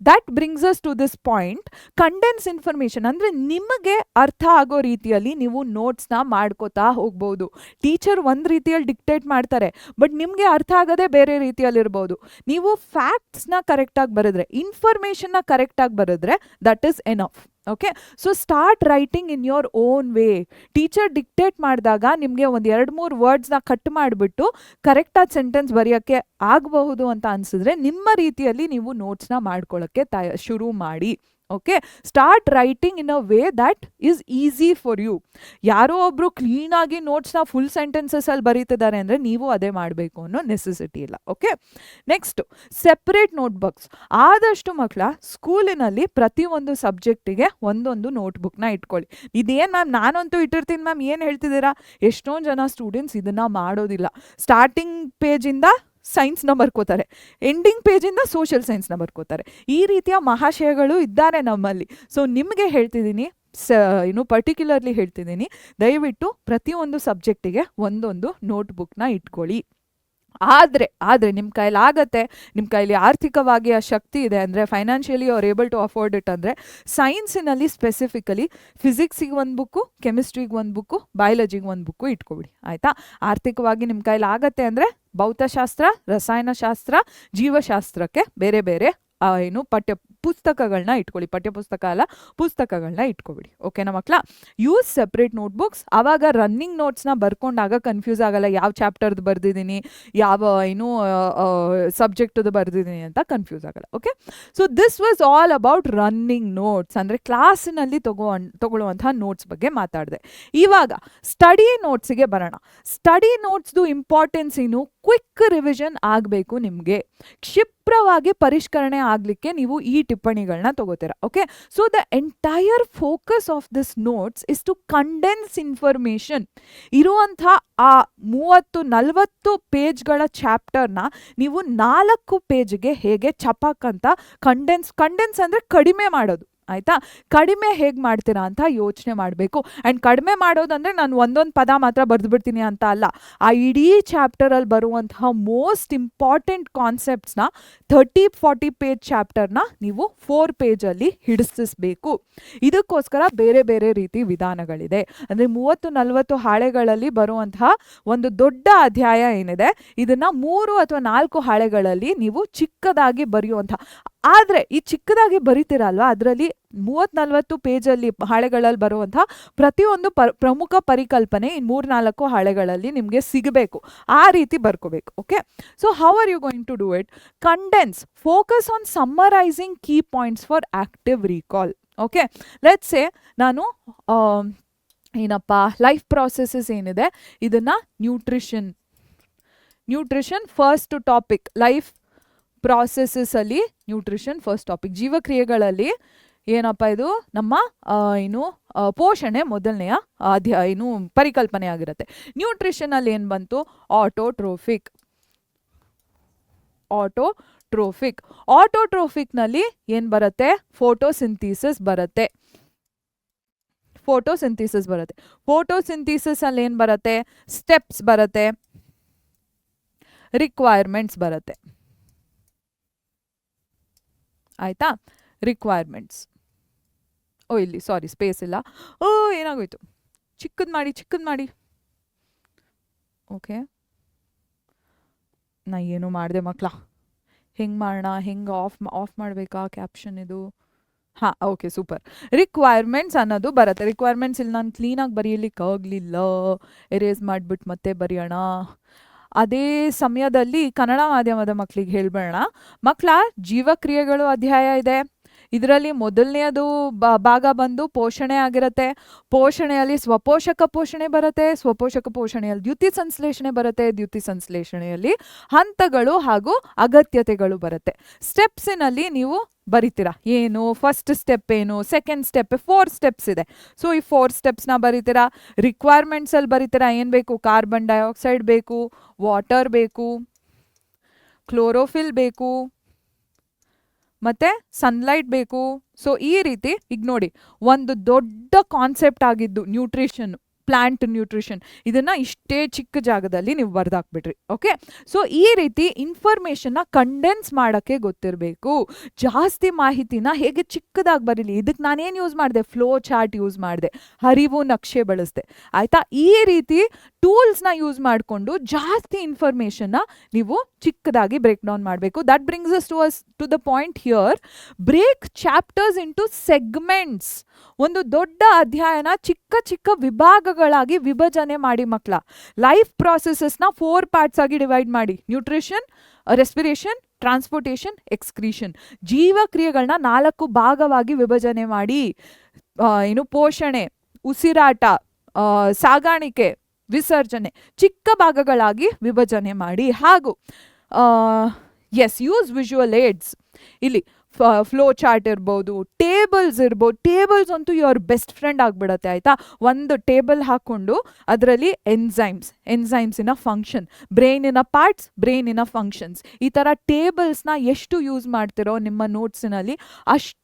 Speaker 1: that brings us to this point, condense information ಅಂದರೆ ನಿಮಗೆ ಅರ್ಥ ಆಗೋ ರೀತಿಯಲ್ಲಿ ನೀವು ನೋಟ್ಸ್ನ ಮಾಡ್ಕೋತಾ ಹೋಗ್ಬೋದು. ಟೀಚರ್ ಒಂದು ರೀತಿಯಲ್ಲಿ ಡಿಕ್ಟೇಟ್ ಮಾಡ್ತಾರೆ, ಬಟ್ ನಿಮಗೆ ಅರ್ಥ ಆಗೋದೇ ಬೇರೆ ರೀತಿಯಲ್ಲಿರ್ಬೋದು. ನೀವು ಫ್ಯಾಕ್ಟ್ಸ್ನ ಕರೆಕ್ಟಾಗಿ ಬರೆದ್ರೆ, ಇನ್ಫಾರ್ಮೇಷನ್ನ ಕರೆಕ್ಟಾಗಿ ಬರೆದ್ರೆ that is enough. Okay, so start writing in your own way. Teacher dictate ಮಾಡಿದಾಗ ನಿಮಗೆ ಒಂದು 2-3 ವರ್ಡ್ಸ್ನ ಕಟ್ ಮಾಡಿಬಿಟ್ಟು ಕರೆಕ್ಟಾದ ಸೆಂಟೆನ್ಸ್ ಬರೆಯೋಕ್ಕೆ ಆಗಬಹುದು ಅಂತ ಅನಿಸಿದ್ರೆ, ನಿಮ್ಮ ರೀತಿಯಲ್ಲಿ ನೀವು ನೋಟ್ಸ್ನ ಮಾಡ್ಕೊಳ್ಳೋಕ್ಕೆ ಶುರು ಮಾಡಿ. Okay, start writing in a way that is easy for you. ಯಾರೋ ಒಬ್ರು ಕ್ಲೀನಾಗಿ ನೋಟ್ಸ್ನ ಫುಲ್ ಸೆಂಟೆನ್ಸಸ್ಸಲ್ಲಿ ಬರೀತಿದ್ದಾರೆ ಅಂದರೆ ನೀವು ಅದೇ ಮಾಡಬೇಕು ಅನ್ನೋ ನೆಸೆಸಿಟಿ ಇಲ್ಲ. Okay, next, separate notebooks. ಆದಷ್ಟು ಮಕ್ಕಳ ಸ್ಕೂಲಿನಲ್ಲಿ ಪ್ರತಿಯೊಂದು ಸಬ್ಜೆಕ್ಟಿಗೆ ಒಂದೊಂದು ನೋಟ್ಬುಕ್ನ ಇಟ್ಕೊಳ್ಳಿ. ಇದೇನು ಮ್ಯಾಮ್ ನಾನಂತೂ ಇಟ್ಟಿರ್ತೀನಿ ಮ್ಯಾಮ್, ಏನು ಹೇಳ್ತಿದ್ದೀರಾ? ಎಷ್ಟೊಂದು ಜನ ಸ್ಟೂಡೆಂಟ್ಸ್ ಇದನ್ನು ಮಾಡೋದಿಲ್ಲ. ಸ್ಟಾರ್ಟಿಂಗ್ ಪೇಜಿಂದ ಸೈನ್ಸ್ನ ಬರ್ಕೋತಾರೆ, ಎಂಡಿಂಗ್ ಪೇಜಿಂದ ಸೋಷಿಯಲ್ ಸೈನ್ಸ್ನ ಬರ್ಕೋತಾರೆ. ಈ ರೀತಿಯ ಮಹಾಶಯಗಳು ಇದ್ದಾರೆ ನಮ್ಮಲ್ಲಿ. ಸೊ ನಿಮಗೆ ಹೇಳ್ತಿದ್ದೀನಿ, ಪರ್ಟಿಕ್ಯುಲರ್ಲಿ ಹೇಳ್ತಿದ್ದೀನಿ, ದಯವಿಟ್ಟು ಪ್ರತಿಯೊಂದು ಸಬ್ಜೆಕ್ಟಿಗೆ ಒಂದೊಂದು ನೋಟ್ಬುಕ್ನ ಇಟ್ಕೊಳ್ಳಿ. ಆದರೆ ನಿಮ್ಮ ಕೈಲಿ ಆಗತ್ತೆ, ನಿಮ್ಮ ಕೈಲಿ ಆರ್ಥಿಕವಾಗಿ ಆ ಶಕ್ತಿ ಇದೆ ಅಂದರೆ, financially are able to afford it ಅಂದರೆ, ಸೈನ್ಸಿನಲ್ಲಿ ಸ್ಪೆಸಿಫಿಕಲಿ ಫಿಸಿಕ್ಸಿಗೆ ಒಂದು ಬುಕ್ಕು, ಕೆಮಿಸ್ಟ್ರಿಗೆ ಒಂದು ಬುಕ್ಕು, ಬಯಾಲಜಿಗೆ ಒಂದು ಬುಕ್ಕು ಇಟ್ಕೊಬಿಡಿ ಆಯಿತಾ. ಆರ್ಥಿಕವಾಗಿ ನಿಮ್ಮ ಕೈಲಿ ಆಗತ್ತೆ ಅಂದರೆ ಭೌತಶಾಸ್ತ್ರ, ರಸಾಯನಶಾಸ್ತ್ರ, ಜೀವಶಾಸ್ತ್ರಕ್ಕೆ ಬೇರೆ ಬೇರೆ ಪುಸ್ತಕಗಳನ್ನ ಇಟ್ಕೊಳ್ಳಿ. ಪಠ್ಯಪುಸ್ತಕ ಅಲ್ಲ, ಪುಸ್ತಕಗಳನ್ನ ಇಟ್ಕೊಬಿಡಿ. ಓಕೆನಾ ಮಕ್ಕಳ? Use separate notebooks. ಆವಾಗ ರನ್ನಿಂಗ್ ನೋಟ್ಸ್ನ ಬರ್ಕೊಂಡಾಗ ಕನ್ಫ್ಯೂಸ್ ಆಗಲ್ಲ, ಯಾವ ಚಾಪ್ಟರ್ದು ಬರ್ದಿದ್ದೀನಿ, ಯಾವ ಸಬ್ಜೆಕ್ಟ್ದು ಬರ್ದಿದ್ದೀನಿ ಅಂತ ಕನ್ಫ್ಯೂಸ್ ಆಗಲ್ಲ. Okay, so this was all about running notes, ಅಂದರೆ ಕ್ಲಾಸಿನಲ್ಲಿ ತಗೊಳ್ಳುವಂಥ ನೋಟ್ಸ್ ಬಗ್ಗೆ ಮಾತಾಡಿದೆ. ಇವಾಗ ಸ್ಟಡಿ ನೋಟ್ಸಿಗೆ ಬರೋಣ. ಸ್ಟಡಿ ನೋಟ್ಸ್ದು ಇಂಪಾರ್ಟೆನ್ಸ್ ಏನು? ಕ್ವಿಕ್ ರಿವಿಷನ್ ಆಗಬೇಕು ನಿಮಗೆ. ಕ್ಷಿಪ್ರವಾಗಿ ಪರಿಷ್ಕರಣೆ ಆಗಲಿಕ್ಕೆ ನೀವು ಈ ಟಿಪ್ಪಣಿಗಳನ್ನ ತಗೋತೀರಾ. Okay, so the entire focus of this notes is to condense information. ಇರುವಂಥ ಆ 30-40 ಪೇಜ್ಗಳ ಚಾಪ್ಟರ್ನ ನೀವು 4 ಪೇಜ್ಗೆ ಹೇಗೆ ಚಪಾಕ್ ಅಂತ ಕಂಡೆನ್ಸ್ ಅಂದರೆ ಕಡಿಮೆ ಮಾಡೋದು ಆಯಿತಾ. ಕಡಿಮೆ ಹೇಗೆ ಮಾಡ್ತೀರಾ ಅಂತ ಯೋಚನೆ ಮಾಡಬೇಕು. ಆ್ಯಂಡ್ ಕಡಿಮೆ ಮಾಡೋದಂದರೆ ನಾನು ಒಂದೊಂದು ಪದ ಮಾತ್ರ ಬರೆದುಬಿಡ್ತೀನಿ ಅಂತ ಅಲ್ಲ, ಆ ಇಡೀ ಚಾಪ್ಟರಲ್ಲಿ ಬರುವಂತಹ ಮೋಸ್ಟ್ ಇಂಪಾರ್ಟೆಂಟ್ ಕಾನ್ಸೆಪ್ಟ್ಸ್ನ 30-40 ಪೇಜ್ ಚಾಪ್ಟರ್ನ ನೀವು 4 ಪೇಜಲ್ಲಿ ಹಿಡಿಸಿಸ್ಬೇಕು. ಇದಕ್ಕೋಸ್ಕರ ಬೇರೆ ಬೇರೆ ರೀತಿ ವಿಧಾನಗಳಿದೆ. ಅಂದರೆ 30-40 ಹಾಳೆಗಳಲ್ಲಿ ಬರುವಂತಹ ಒಂದು ದೊಡ್ಡ ಅಧ್ಯಾಯ ಏನಿದೆ, ಇದನ್ನು 3 ಅಥವಾ 4 ಹಾಳೆಗಳಲ್ಲಿ ನೀವು ಚಿಕ್ಕದಾಗಿ ಬರೆಯುವಂಥ. ಆದರೆ ಈ ಚಿಕ್ಕದಾಗಿ ಬರಿತೀರಲ್ವ, ಅದರಲ್ಲಿ 30-40 ಪೇಜಲ್ಲಿ ಹಾಳೆಗಳಲ್ಲಿ ಬರುವಂಥ ಪ್ರತಿಯೊಂದು ಪ್ರಮುಖ ಪರಿಕಲ್ಪನೆ ಈ 3-4 ಹಾಳೆಗಳಲ್ಲಿ ನಿಮಗೆ ಸಿಗಬೇಕು. ಆ ರೀತಿ ಬರ್ಕೋಬೇಕು. Okay, so how are you going to do it? Condense, focus on summarising key points for active recall. Okay, let's say ನಾನು ಏನಪ್ಪ ಲೈಫ್ ಪ್ರಾಸೆಸಸ್ ಏನಿದೆ ಇದನ್ನ nutrition first topic. Life processes ಅಲ್ಲಿ ನ್ಯೂಟ್ರಿಷನ್ ಫಸ್ಟ್ ಟಾಪಿಕ್. ಜೀವಕ್ರಿಯೆಗಳಲ್ಲಿ ಏನಪ್ಪ ಇದು ನಮ್ಮ ಪೋಷಣೆ ಮೊದಲನೆಯ ಪರಿಕಲ್ಪನೆ ಆಗಿರುತ್ತೆ. ನ್ಯೂಟ್ರಿಷನ್ ಅಲ್ಲಿ ಏನು ಬಂತು? ಆಟೋಟ್ರೋಫಿಕ್ ನಲ್ಲಿ ಏನು ಬರುತ್ತೆ? ಫೋಟೋಸಿಂಥಿಸಿಸ್ ಬರುತ್ತೆ. ಫೋಟೋಸಿಂಥಿಸಿಸ್ ಅಲ್ಲಿ ಏನು ಬರುತ್ತೆ? ಸ್ಟೆಪ್ಸ್ ಬರುತ್ತೆ, ರಿಕ್ವೈರ್ಮೆಂಟ್ಸ್ ಬರುತ್ತೆ. ಆಯ್ತಾ? ರಿಕ್ವೈರ್ಮೆಂಟ್ಸ್. ಇಲ್ಲಿ ಸಾರಿ ಸ್ಪೇಸ್ ಇಲ್ಲ. ಏನಾಗೋಯ್ತು? ಚಿಕ್ಕದ್ ಮಾಡಿ. ಓಕೆ, ನಾ ಏನು ಮಾಡಿದೆ ಮಕ್ಕಳ? ಹೆಂಗೆ ಮಾಡೋಣ? ಹೆಂಗೆ ಆಫ್ ಮಾಡಬೇಕಾ ಕ್ಯಾಪ್ಷನ್ ಇದು? ಹಾಂ, ಓಕೆ, ಸೂಪರ್. ರಿಕ್ವೈರ್ಮೆಂಟ್ಸ್ ಅನ್ನೋದು ಬರುತ್ತೆ. ರಿಕ್ವೈರ್ಮೆಂಟ್ಸ್ ಇಲ್ಲಿ ನಾನು ಕ್ಲೀನಾಗಿ ಬರೆಯಲಿಕ್ಕೆ ಆಗಲಿಲ್ಲ, ಎರೇಸ್ ಮಾಡಿಬಿಟ್ಟು ಮತ್ತೆ ಬರೆಯೋಣ. ಅದೇ ಸಮಯದಲ್ಲಿ ಕನ್ನಡ ಮಾಧ್ಯಮದ ಮಕ್ಕಳಿಗೆ ಹೇಳ್ಬೇಡ ಮಕ್ಕಳ, ಜೀವಕ್ರಿಯೆಗಳು ಅಧ್ಯಾಯ ಇದೆ. ಇದರಲ್ಲಿ ಮೊದಲನೆಯದು ಭಾಗ ಬಂದು ಪೋಷಣೆ ಆಗಿರುತ್ತೆ. ಪೋಷಣೆಯಲ್ಲಿ ಸ್ವಪೋಷಕ ಪೋಷಣೆ ಬರುತ್ತೆ. ಸ್ವಪೋಷಕ ಪೋಷಣೆಯಲ್ಲಿ ದ್ಯುತಿ ಸಂಶ್ಲೇಷಣೆ ಬರುತ್ತೆ. ದ್ಯುತಿ ಸಂಶ್ಲೇಷಣೆಯಲ್ಲಿ ಹಂತಗಳು ಹಾಗೂ ಅಗತ್ಯತೆಗಳು ಬರುತ್ತೆ. ಸ್ಟೆಪ್ಸಿನಲ್ಲಿ ನೀವು ಬರಿತೀರಾ ಏನು? ಫಸ್ಟ್ ಸ್ಟೆಪ್ ಏನು, ಸೆಕೆಂಡ್ ಸ್ಟೆಪ್, 4 ಸ್ಟೆಪ್ಸ್ ಇದೆ. ಸೊ ಈ 4 ಸ್ಟೆಪ್ಸ್ನ ಬರಿತೀರಾ. ರಿಕ್ವೈರ್ಮೆಂಟ್ಸಲ್ಲಿ ಬರಿತೀರಾ ಏನು ಬೇಕು? ಕಾರ್ಬನ್ ಡೈಆಕ್ಸೈಡ್ ಬೇಕು, ವಾಟರ್ ಬೇಕು, ಕ್ಲೋರೋಫಿಲ್ ಬೇಕು, ಮತ್ತೆ ಸನ್ಲೈಟ್ ಬೇಕು. ಸೊ ಈ ರೀತಿ ಈಗ ನೋಡಿ, ಒಂದು ದೊಡ್ಡ ಕಾನ್ಸೆಪ್ಟ್ ಆಗಿದ್ದು ನ್ಯೂಟ್ರಿಷನ್, ಪ್ಲಾಂಟ್ ನ್ಯೂಟ್ರಿಷನ್, ಇದನ್ನ ಇಷ್ಟೇ ಚಿಕ್ಕ ಜಾಗದಲ್ಲಿ ನೀವು ಬರ್ದಾಕ್ಬಿಟ್ರಿ. ಓಕೆ, ಸೊ ಈ ರೀತಿ ಇನ್ಫಾರ್ಮೇಷನ್ನ ಕಂಡೆನ್ಸ್ ಮಾಡೋಕ್ಕೆ ಗೊತ್ತಿರಬೇಕು. ಜಾಸ್ತಿ ಮಾಹಿತಿನ ಹೇಗೆ ಚಿಕ್ಕದಾಗಿ ಬರೀಲಿ, ಇದಕ್ಕೆ ನಾನೇನು ಯೂಸ್ ಮಾಡಿದೆ? ಫ್ಲೋ ಚಾರ್ಟ್ ಯೂಸ್ ಮಾಡಿದೆ, ಹರಿವು ನಕ್ಷೆ ಬಳಸಿದೆ. ಆಯಿತಾ? ಈ ರೀತಿ ಟೂಲ್ಸ್ನ ಯೂಸ್ ಮಾಡಿಕೊಂಡು ಜಾಸ್ತಿ ಇನ್ಫಾರ್ಮೇಷನ್ನ ನೀವು ಚಿಕ್ಕದಾಗಿ ಬ್ರೇಕ್ ಡೌನ್ ಮಾಡಬೇಕು. That brings us to the point here, break chapters into segments. ಒಂದು ದೊಡ್ಡ ಅಧ್ಯಾಯನ ಚಿಕ್ಕ ಚಿಕ್ಕ ವಿಭಾಗಗಳಾಗಿ ವಿಭಜನೆ ಮಾಡಿ ಮಕ್ಕಳ. ಲೈಫ್ ಪ್ರಾಸೆಸಸ್ನ 4 ಪಾರ್ಟ್ಸ್ ಆಗಿ ಡಿವೈಡ್ ಮಾಡಿ. Nutrition, respiration, transportation, excretion. ಜೀವಕ್ರಿಯೆಗಳನ್ನ 4 ಭಾಗವಾಗಿ ವಿಭಜನೆ ಮಾಡಿ. ಪೋಷಣೆ, ಉಸಿರಾಟ, ಸಾಗಾಣಿಕೆ, ವಿಸರ್ಜನೆ, ಚಿಕ್ಕ ಭಾಗಗಳಾಗಿ ವಿಭಜನೆ ಮಾಡಿ. ಹಾಗೂ ಯೂಸ್ ವಿಜುವಲ್ ಏಡ್ಸ್. ಇಲ್ಲಿ ಫ್ಲೋ ಚಾರ್ಟ್ ಇರ್ಬೋದು, ಟೇಬಲ್ಸ್ ಇರ್ಬೋದು. ಟೇಬಲ್ಸ್ ಅಂತೂ ಯುವರ್ ಬೆಸ್ಟ್ ಫ್ರೆಂಡ್ ಆಗಿಬಿಡತ್ತೆ. ಆಯಿತಾ? ಒಂದು ಟೇಬಲ್ ಹಾಕ್ಕೊಂಡು ಅದರಲ್ಲಿ ಎನ್ಸೈಮ್ಸಿನ ಫಂಕ್ಷನ್, ಬ್ರೈನಿನ ಪಾರ್ಟ್ಸ್, ಬ್ರೈನಿನ ಫಂಕ್ಷನ್ಸ್, ಈ ಥರ ಟೇಬಲ್ಸ್ನ ಎಷ್ಟು ಯೂಸ್ ಮಾಡ್ತಿರೋ ನಿಮ್ಮ ನೋಟ್ಸಿನಲ್ಲಿ ಅಷ್ಟು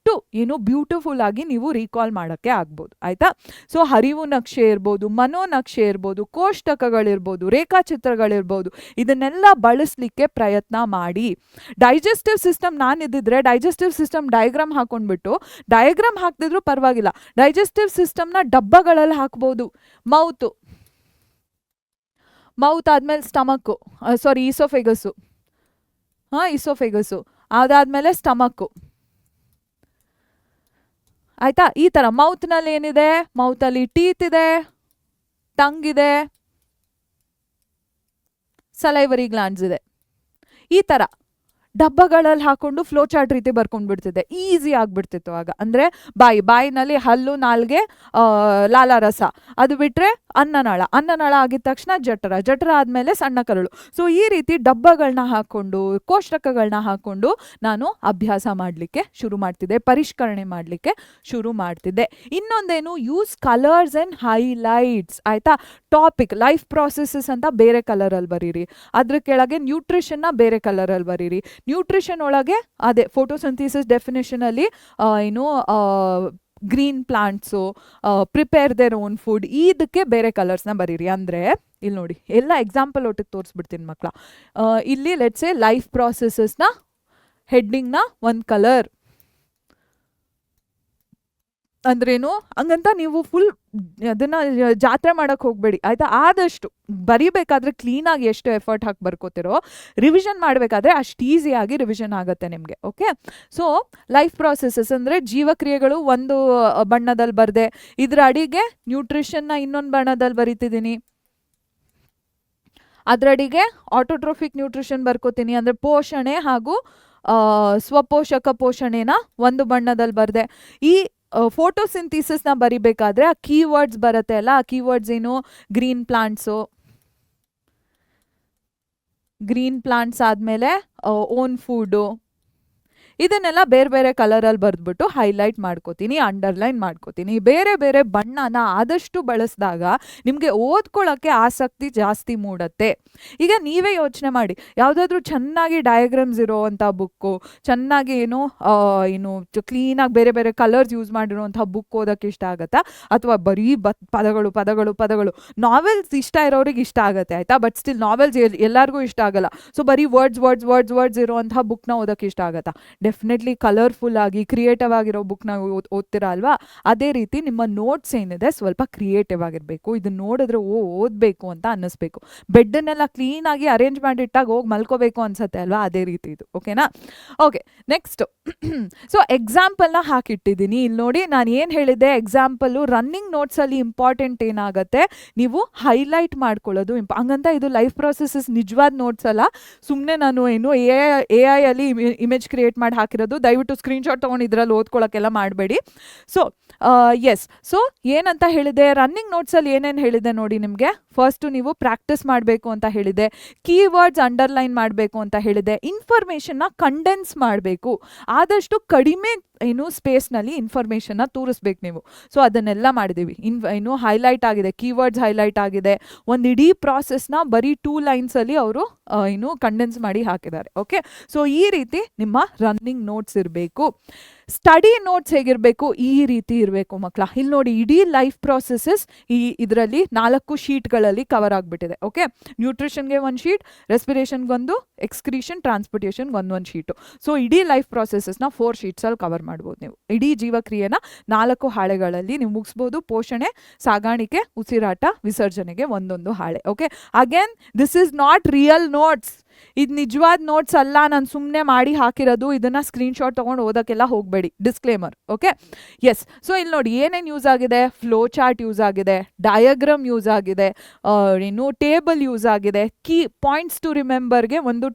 Speaker 1: ಬ್ಯೂಟಿಫುಲ್ ಆಗಿ ನೀವು ರೀಕಾಲ್ ಮಾಡೋಕ್ಕೆ ಆಗ್ಬೋದು. ಆಯಿತಾ? ಸೊ ಹರಿವು ನಕ್ಷೆ ಇರ್ಬೋದು, ಮನೋನಕ್ಷೆ ಇರ್ಬೋದು, ಕೋಷ್ಟಕಗಳಿರ್ಬೋದು, ರೇಖಾಚಿತ್ರಗಳಿರ್ಬೋದು, ಇದನ್ನೆಲ್ಲ ಬಳಸಲಿಕ್ಕೆ ಪ್ರಯತ್ನ ಮಾಡಿ. ಡೈಜೆಸ್ಟಿವ್ ಸಿಸ್ಟಮ್ ನಾನಿದ್ದಿದ್ರೆ ಡೈಜೆಸ್ಟಿವ್ ಸಿಸ್ಟಮ್ ಡಯಾಗ್ರಾಮ್ ಹಾಕೊಂಡ್ಬಿಟ್ಟು, ಡಯಾಗ್ರಾಮ್ ಹಾಕ್ತಿದ್ರು ಪರವಾಗಿಲ್ಲ, ಡೈಜೆಸ್ಟಿವ್ ಸಿಸ್ಟಮ್ನ ಡಬ್ಬಗಳಲ್ಲಿ ಹಾಕ್ಬೋದು. ಮೌತ್ ಆದ್ಮೇಲೆ ಸ್ಟಮಕ್ಕು, ಈಸೋಫೆಗಸ್ಸು, ಅದಾದ್ಮೇಲೆ ಸ್ಟಮಕ್ಕು. ಆಯ್ತಾ? ಈ ತರ ಮೌತ್ನಲ್ಲಿ ಏನಿದೆ? ಮೌತಲ್ಲಿ ಟೀತ್ ಇದೆ, ಟಂಗ್ ಇದೆ, ಸಲೈವರಿ ಗ್ಲಾಂಡ್ಸ್ ಇದೆ. ಈ ತರ ಡಬ್ಬಗಳಲ್ಲಿ ಹಾಕೊಂಡು ಫ್ಲೋ ಚಾರ್ಟ್ ರೀತಿ ಬರ್ಕೊಂಡ್ಬಿಡ್ತಿದ್ದೆ. ಈಸಿ ಆಗಿಬಿಡ್ತಿತ್ತು ಆಗ. ಅಂದರೆ ಬಾಯಿನಲ್ಲಿ ಹಲ್ಲು, ನಾಲ್ಗೆ, ಲಾಲಾರಸ, ಅದು ಬಿಟ್ಟರೆ ಅನ್ನನಾಳ ಆಗಿದ ತಕ್ಷಣ ಜಠರ ಆದಮೇಲೆ ಸಣ್ಣ ಕರಳು. ಸೊ ಈ ರೀತಿ ಡಬ್ಬಗಳನ್ನ ಹಾಕ್ಕೊಂಡು, ಕೋಷ್ಟಕಗಳನ್ನ ಹಾಕ್ಕೊಂಡು ನಾನು ಅಭ್ಯಾಸ ಮಾಡಲಿಕ್ಕೆ ಶುರು ಮಾಡ್ತಿದ್ದೆ, ಪರಿಷ್ಕರಣೆ ಮಾಡಲಿಕ್ಕೆ ಶುರು ಮಾಡ್ತಿದ್ದೆ. ಇನ್ನೊಂದೇನು? Use colours and highlights. ಆಯಿತಾ? ಟಾಪಿಕ್ ಲೈಫ್ ಪ್ರಾಸೆಸಸ್ ಅಂತ ಬೇರೆ ಕಲರಲ್ಲಿ ಬರೀರಿ, ಅದ್ರ ಕೆಳಗೆ ನ್ಯೂಟ್ರಿಷನ್ನ ಬೇರೆ ಕಲರಲ್ಲಿ ಬರೀರಿ. ನ್ಯೂಟ್ರಿಷನ್ ಒಳಗೆ ಅದೇ ಫೋಟೋಸಿಂಥೆಸಿಸ್ ಡೆಫಿನೇಷನ್ ಅಲ್ಲಿ green plants, prepare their own food, ಇದಕ್ಕೆ ಬೇರೆ ಕಲರ್ಸ್ನ ಬರೀರಿ. ಅಂದರೆ ಇಲ್ಲಿ ನೋಡಿ, ಎಲ್ಲ ಎಕ್ಸಾಂಪಲ್ ಒಟ್ಟಿಗೆ ತೋರಿಸ್ಬಿಡ್ತೀನಿ ಮಕ್ಕಳ. ಇಲ್ಲಿ ಲೆಟ್ಸ್ ಸೇ ಲೈಫ್ ಪ್ರಾಸೆಸಸ್ನ ಹೆಡ್ಡಿಂಗ್ನ ಒಂದು ಕಲರ್ ಅಂದ್ರೇನು ಹಂಗಂತ ನೀವು ಫುಲ್ ಅದನ್ನ ಜಾತ್ರೆ ಮಾಡಕ್ಕೆ ಹೋಗಬೇಡಿ. ಆಯಿತಾ? ಆದಷ್ಟು ಬರಿಬೇಕಾದ್ರೆ ಕ್ಲೀನಾಗಿ ಎಷ್ಟು ಎಫರ್ಟ್ ಹಾಕಿ ಬರ್ಕೋತಿರೋ, ರಿವಿಷನ್ ಮಾಡಬೇಕಾದ್ರೆ ಅಷ್ಟು ಈಸಿಯಾಗಿ ರಿವಿಷನ್ ಆಗುತ್ತೆ ನಿಮಗೆ. ಓಕೆ, ಸೊ ಲೈಫ್ ಪ್ರಾಸೆಸಸ್ ಅಂದರೆ ಜೀವಕ್ರಿಯೆಗಳು ಒಂದು ಬಣ್ಣದಲ್ಲಿ ಬರದೆ, ಇದರ ಅಡಿಗೆ ನ್ಯೂಟ್ರಿಷನ್ನ ಇನ್ನೊಂದು ಬಣ್ಣದಲ್ಲಿ ಬರಿತಿದ್ದೀನಿ, ಅದರಡಿಗೆ ಆಟೋಟ್ರೋಫಿಕ್ ನ್ಯೂಟ್ರಿಷನ್ ಬರ್ಕೋತೀನಿ, ಅಂದರೆ ಪೋಷಣೆ ಹಾಗೂ ಸ್ವಪೋಷಕ ಪೋಷಣೆನ ಒಂದು ಬಣ್ಣದಲ್ಲಿ ಬರದೆ. ಈ ಫೋಟೋಸಿಂಥಿಸಿಸ್ನ ಬರಿಬೇಕಾದ್ರೆ ಆ ಕೀವರ್ಡ್ಸ್ ಬರುತ್ತೆ ಅಲ್ಲ, ಆ ಕೀವರ್ಡ್ಸ್ ಏನು, ಗ್ರೀನ್ ಪ್ಲಾಂಟ್ಸ್ ಆದಮೇಲೆ ಓನ್ ಫುಡ್ಡು, ಇದನ್ನೆಲ್ಲ ಬೇರೆ ಬೇರೆ ಕಲರಲ್ಲಿ ಬರೆದ್ಬಿಟ್ಟು ಹೈಲೈಟ್ ಮಾಡ್ಕೋತೀನಿ, ಅಂಡರ್ಲೈನ್ ಮಾಡ್ಕೋತೀನಿ. ಬೇರೆ ಬೇರೆ ಬಣ್ಣನ ಆದಷ್ಟು ಬಳಸಿದಾಗ ನಿಮಗೆ ಓದ್ಕೊಳ್ಳೋಕ್ಕೆ ಆಸಕ್ತಿ ಜಾಸ್ತಿ ಮೂಡುತ್ತೆ. ಈಗ ನೀವೇ ಯೋಚನೆ ಮಾಡಿ, ಯಾವುದಾದ್ರೂ ಚೆನ್ನಾಗಿ ಡಯಾಗ್ರಾಮ್ಸ್ ಇರೋವಂಥ ಬುಕ್ಕು, ಚೆನ್ನಾಗಿ ಏನು ಕ್ಲೀನಾಗಿ ಬೇರೆ ಬೇರೆ ಕಲರ್ಸ್ ಯೂಸ್ ಮಾಡಿರೋವಂಥ ಬುಕ್ ಓದೋಕ್ಕೆ ಇಷ್ಟ ಆಗುತ್ತಾ, ಅಥವಾ ಬರೀ ಪದಗಳು ನಾವೆಲ್ಸ್ ಇಷ್ಟ ಇರೋರಿಗೆ ಇಷ್ಟ ಆಗುತ್ತೆ ಆಯಿತಾ, ಬಟ್ ಸ್ಟಿಲ್ ನಾವೆಲ್ಸ್ ಎಲ್ಲರಿಗೂ ಇಷ್ಟ ಆಗಲ್ಲ. ಸೊ ಬರೀ ವರ್ಡ್ಸ್ ಇರೋವಂಥ ಬುಕ್ನ ಓದೋಕ್ಕೆ ಇಷ್ಟ ಆಗುತ್ತಾ? ಡೆಫಿನೆಟ್ಲಿ ಕಲರ್ಫುಲ್ ಆಗಿ ಕ್ರಿಯೇಟಿವ್ ಆಗಿರೋ ಬುಕ್ನ ಓದ್ತೀರಾ ಅಲ್ವಾ? ಅದೇ ರೀತಿ ನಿಮ್ಮ ನೋಟ್ಸ್ ಏನಿದೆ ಸ್ವಲ್ಪ ಕ್ರಿಯೇಟಿವ್ ಆಗಿರಬೇಕು. ಇದನ್ನ ನೋಡಿದ್ರೆ ಓದಬೇಕು ಅಂತ ಅನ್ನಿಸ್ಬೇಕು. ಬೆಡ್ಡನ್ನೆಲ್ಲ ಕ್ಲೀನಾಗಿ ಅರೇಂಜ್ ಮಾಡಿಟ್ಟಾಗ ಹೋಗಿ ಮಲ್ಕೋಬೇಕು ಅನ್ಸುತ್ತೆ ಅಲ್ವಾ? ಅದೇ ರೀತಿ ಇದು. ಓಕೆನಾ? ಓಕೆ, ನೆಕ್ಸ್ಟ್ ಸೊ ಎಕ್ಸಾಂಪಲ್ನ ಹಾಕಿಟ್ಟಿದ್ದೀನಿ ಇಲ್ಲಿ ನೋಡಿ. ನಾನು ಏನು ಹೇಳಿದ್ದೆ, ಎಕ್ಸಾಂಪಲ್ಲು ರನ್ನಿಂಗ್ ನೋಟ್ಸಲ್ಲಿ ಇಂಪಾರ್ಟೆಂಟ್ ಏನಾಗುತ್ತೆ, ನೀವು ಹೈಲೈಟ್ ಮಾಡ್ಕೊಳ್ಳೋದು ಹಂಗಂತ ಇದು ಲೈಫ್ ಪ್ರೊಸೆಸಸ್ ನಿಜವಾದ ನೋಟ್ಸ್ ಅಲ್ಲ, ಸುಮ್ಮನೆ ನಾನು ಎ ಐ ಅಲ್ಲಿ ಇಮೇಜ್ ಕ್ರಿಯೇಟ್ ಮಾಡಿ ಹಾಕಿರೋದು. ದಯವಿಟ್ಟು ಸ್ಕ್ರೀನ್ಶಾಟ್ ತೊಗೊಂಡು ಇದರಲ್ಲಿ ಓದ್ಕೊಳ್ಳೋಕ್ಕೆಲ್ಲ ಮಾಡಬೇಡಿ. ಸೊ ಏನಂತ ಹೇಳಿದೆ, ರನ್ನಿಂಗ್ ನೋಟ್ಸಲ್ಲಿ ಏನೇನು ಹೇಳಿದೆ ನೋಡಿ ನಿಮಗೆ. ಫಸ್ಟು ನೀವು ಪ್ರಾಕ್ಟೀಸ್ ಮಾಡಬೇಕು ಅಂತ ಹೇಳಿದೆ, ಕೀವರ್ಡ್ಸ್ ಅಂಡರ್ಲೈನ್ ಮಾಡಬೇಕು ಅಂತ ಹೇಳಿದೆ, ಇನ್ಫಾರ್ಮೇಷನ್ನ ಕಂಡೆನ್ಸ್ ಮಾಡಬೇಕು, ಆದಷ್ಟು ಕಡಿಮೆ ಸ್ಪೇಸ್ನಲ್ಲಿ ಇನ್ಫಾರ್ಮೇಷನ್ನ ತೋರಿಸ್ಬೇಕು ನೀವು. ಸೊ ಅದನ್ನೆಲ್ಲ ಮಾಡಿದ್ದೀವಿ. ಹೈಲೈಟ್ ಆಗಿದೆ, ಕೀವರ್ಡ್ಸ್ ಹೈಲೈಟ್ ಆಗಿದೆ. ಒಂದು ಇಡೀ ಪ್ರಾಸೆಸ್ನ ಬರೀ 2 ಲೈನ್ಸಲ್ಲಿ ಅವರು ಕಂಡೆನ್ಸ್ ಮಾಡಿ ಹಾಕಿದ್ದಾರೆ. ಓಕೆ, ಸೊ ಈ ರೀತಿ ನಿಮ್ಮ ರನ್ನಿಂಗ್ ನೋಟ್ಸ್ ಇರಬೇಕು. ಸ್ಟಡಿ ನೋಟ್ಸ್ ಹೇಗಿರಬೇಕು, ಈ ರೀತಿ ಇರಬೇಕು ಮಕ್ಕಳ. ಇಲ್ಲಿ ನೋಡಿ, ಇಡೀ ಲೈಫ್ ಪ್ರಾಸೆಸಸ್ ಇದರಲ್ಲಿ 4 ಶೀಟ್ಗಳಲ್ಲಿ ಕವರ್ ಆಗಿಬಿಟ್ಟಿದೆ. ಓಕೆ, ನ್ಯೂಟ್ರಿಷನ್ಗೆ 1 ಶೀಟ್, ರೆಸ್ಪಿರೇಷನ್ಗೊಂದು, ಎಕ್ಸ್ಕ್ರೀಷನ್, ಟ್ರಾನ್ಸ್ಪೋರ್ಟೇಷನ್ಗೆ ಒಂದು ಶೀಟು. ಸೊ ಇಡೀ ಲೈಫ್ ಪ್ರಾಸೆಸಸ್ನ 4 ಶೀಟ್ಸಲ್ಲಿ ಕವರ್ ಮಾಡ್ಬೋದು ನೀವು. ಇಡೀ ಜೀವಕ್ರಿಯೆನ 4 ಹಾಳೆಗಳಲ್ಲಿ ನೀವು ಮುಗಿಸ್ಬೋದು. ಪೋಷಣೆ, ಸಾಗಾಣಿಕೆ, ಉಸಿರಾಟ, ವಿಸರ್ಜನೆಗೆ ಒಂದೊಂದು ಹಾಳೆ. Okay, again this is not real notes. ಇದು ನಿಜವಾದ ನೋಟ್ಸ್ ಅಲ್ಲ, ನಾನು ಸುಮ್ಮನೆ ಮಾಡಿ ಹಾಕಿರೋದು. ಇದನ್ನು ಸ್ಕ್ರೀನ್ಶಾಟ್ ತೊಗೊಂಡು ಓದೋಕ್ಕೆಲ್ಲ ಹೋಗಬೇಡಿ, ಡಿಸ್ಕ್ಲೇಮರ್. Okay, S. ಸೊ ಇಲ್ಲಿ ನೋಡಿ ಏನೇನು ಯೂಸ್ ಆಗಿದೆ, ಫ್ಲೋ ಚಾರ್ಟ್ ಯೂಸ್ ಆಗಿದೆ, ಡಯಾಗ್ರಾಮ್ ಯೂಸ್ ಆಗಿದೆ, ಟೇಬಲ್ ಯೂಸ್ ಆಗಿದೆ, ಕೀ ಪಾಯಿಂಟ್ಸ್ ಟು ರಿಮೆಂಬರ್ಗೆ ಒಂದು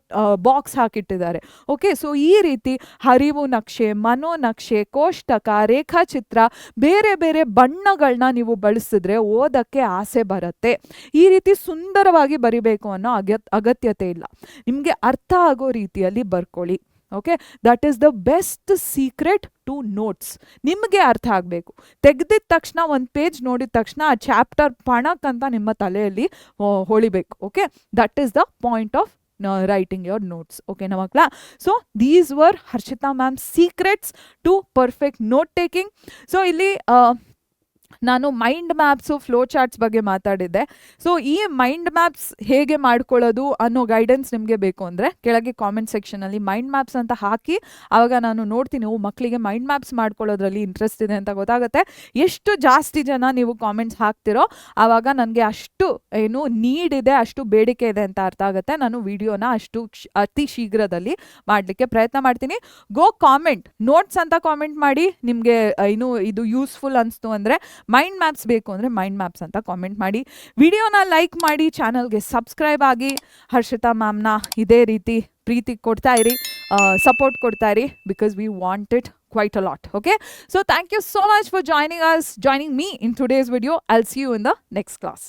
Speaker 1: ಬಾಕ್ಸ್ ಹಾಕಿಟ್ಟಿದ್ದಾರೆ. ಓಕೆ, ಸೊ ಈ ರೀತಿ ಹರಿವು ನಕ್ಷೆ, ಮನೋನಕ್ಷೆ, ಕೋಷ್ಟಕ, ರೇಖಾಚಿತ್ರ, ಬೇರೆ ಬೇರೆ ಬಣ್ಣಗಳನ್ನ ನೀವು ಬಳಸಿದ್ರೆ ಓದಕ್ಕೆ ಆಸೆ ಬರುತ್ತೆ. ಈ ರೀತಿ ಸುಂದರವಾಗಿ ಬರಿಬೇಕು ಅನ್ನೋ ಅಗತ್ಯತೆ ಇಲ್ಲ. ನಿಮಗೆ ಅರ್ಥ ಆಗೋ ರೀತಿಯಲ್ಲಿ ಬರ್ಕೊಳ್ಳಿ. Okay, that is the best secret to notes. ನಿಮಗೆ ಅರ್ಥ ಆಗಬೇಕು. ತೆಗೆದಿದ ತಕ್ಷಣ, ಒಂದು ಪೇಜ್ ನೋಡಿದ ತಕ್ಷಣ ಆ ಚಾಪ್ಟರ್ ಪಣಕ್ ಅಂತ ನಿಮ್ಮ ತಲೆಯಲ್ಲಿ ಹೊಳಿಬೇಕು. Okay, that is the point of writing your notes. Okay na makla. So these were Harshita ma'am's secrets to perfect note taking. So ಇಲ್ಲಿ ನಾನು ಮೈಂಡ್ ಮ್ಯಾಪ್ಸು, ಫ್ಲೋ ಚಾರ್ಟ್ಸ್ ಬಗ್ಗೆ ಮಾತಾಡಿದ್ದೆ. ಸೊ ಈ ಮೈಂಡ್ ಮ್ಯಾಪ್ಸ್ ಹೇಗೆ ಮಾಡ್ಕೊಳ್ಳೋದು ಅನ್ನೋ ಗೈಡೆನ್ಸ್ ನಿಮಗೆ ಬೇಕು ಅಂದರೆ ಕೆಳಗೆ ಕಾಮೆಂಟ್ ಸೆಕ್ಷನಲ್ಲಿ ಮೈಂಡ್ ಮ್ಯಾಪ್ಸ್ ಅಂತ ಹಾಕಿ, ಆವಾಗ ನಾನು ನೋಡ್ತೀನಿ ಮಕ್ಕಳಿಗೆ ಮೈಂಡ್ ಮ್ಯಾಪ್ಸ್ ಮಾಡ್ಕೊಳ್ಳೋದ್ರಲ್ಲಿ ಇಂಟ್ರೆಸ್ಟ್ ಇದೆ ಅಂತ ಗೊತ್ತಾಗುತ್ತೆ. ಎಷ್ಟು ಜಾಸ್ತಿ ಜನ ನೀವು ಕಾಮೆಂಟ್ಸ್ ಹಾಕ್ತಿರೋ ಆವಾಗ ನನಗೆ ಅಷ್ಟು ನೀಡ್ ಇದೆ, ಅಷ್ಟು ಬೇಡಿಕೆ ಇದೆ ಅಂತ ಅರ್ಥ ಆಗುತ್ತೆ. ನಾನು ವಿಡಿಯೋನ ಅತಿ ಶೀಘ್ರದಲ್ಲಿ ಮಾಡಲಿಕ್ಕೆ ಪ್ರಯತ್ನ ಮಾಡ್ತೀನಿ. ಗೋ ಕಾಮೆಂಟ್, ನೋಟ್ಸ್ ಅಂತ ಕಾಮೆಂಟ್ ಮಾಡಿ. ನಿಮಗೆ ಇದು ಯೂಸ್ಫುಲ್ ಅನಿಸ್ತು ಅಂದರೆ, ಮೈಂಡ್ ಮ್ಯಾಪ್ಸ್ ಬೇಕು ಅಂದರೆ ಮೈಂಡ್ ಮ್ಯಾಪ್ಸ್ ಅಂತ ಕಾಮೆಂಟ್ ಮಾಡಿ. ವಿಡಿಯೋನ ಲೈಕ್ ಮಾಡಿ, ಚಾನಲ್ಗೆ ಸಬ್ಸ್ಕ್ರೈಬ್ ಆಗಿ. ಹರ್ಷಿತಾ ಮ್ಯಾಮ್ನ ಇದೇ ರೀತಿ ಪ್ರೀತಿ ಕೊಡ್ತಾ ಇರಿ, ಸಪೋರ್ಟ್ ಕೊಡ್ತಾ ಇರಿ, because we want it quite a lot. Okay, so thank you so much for joining me in today's video. I'll see you in the next class.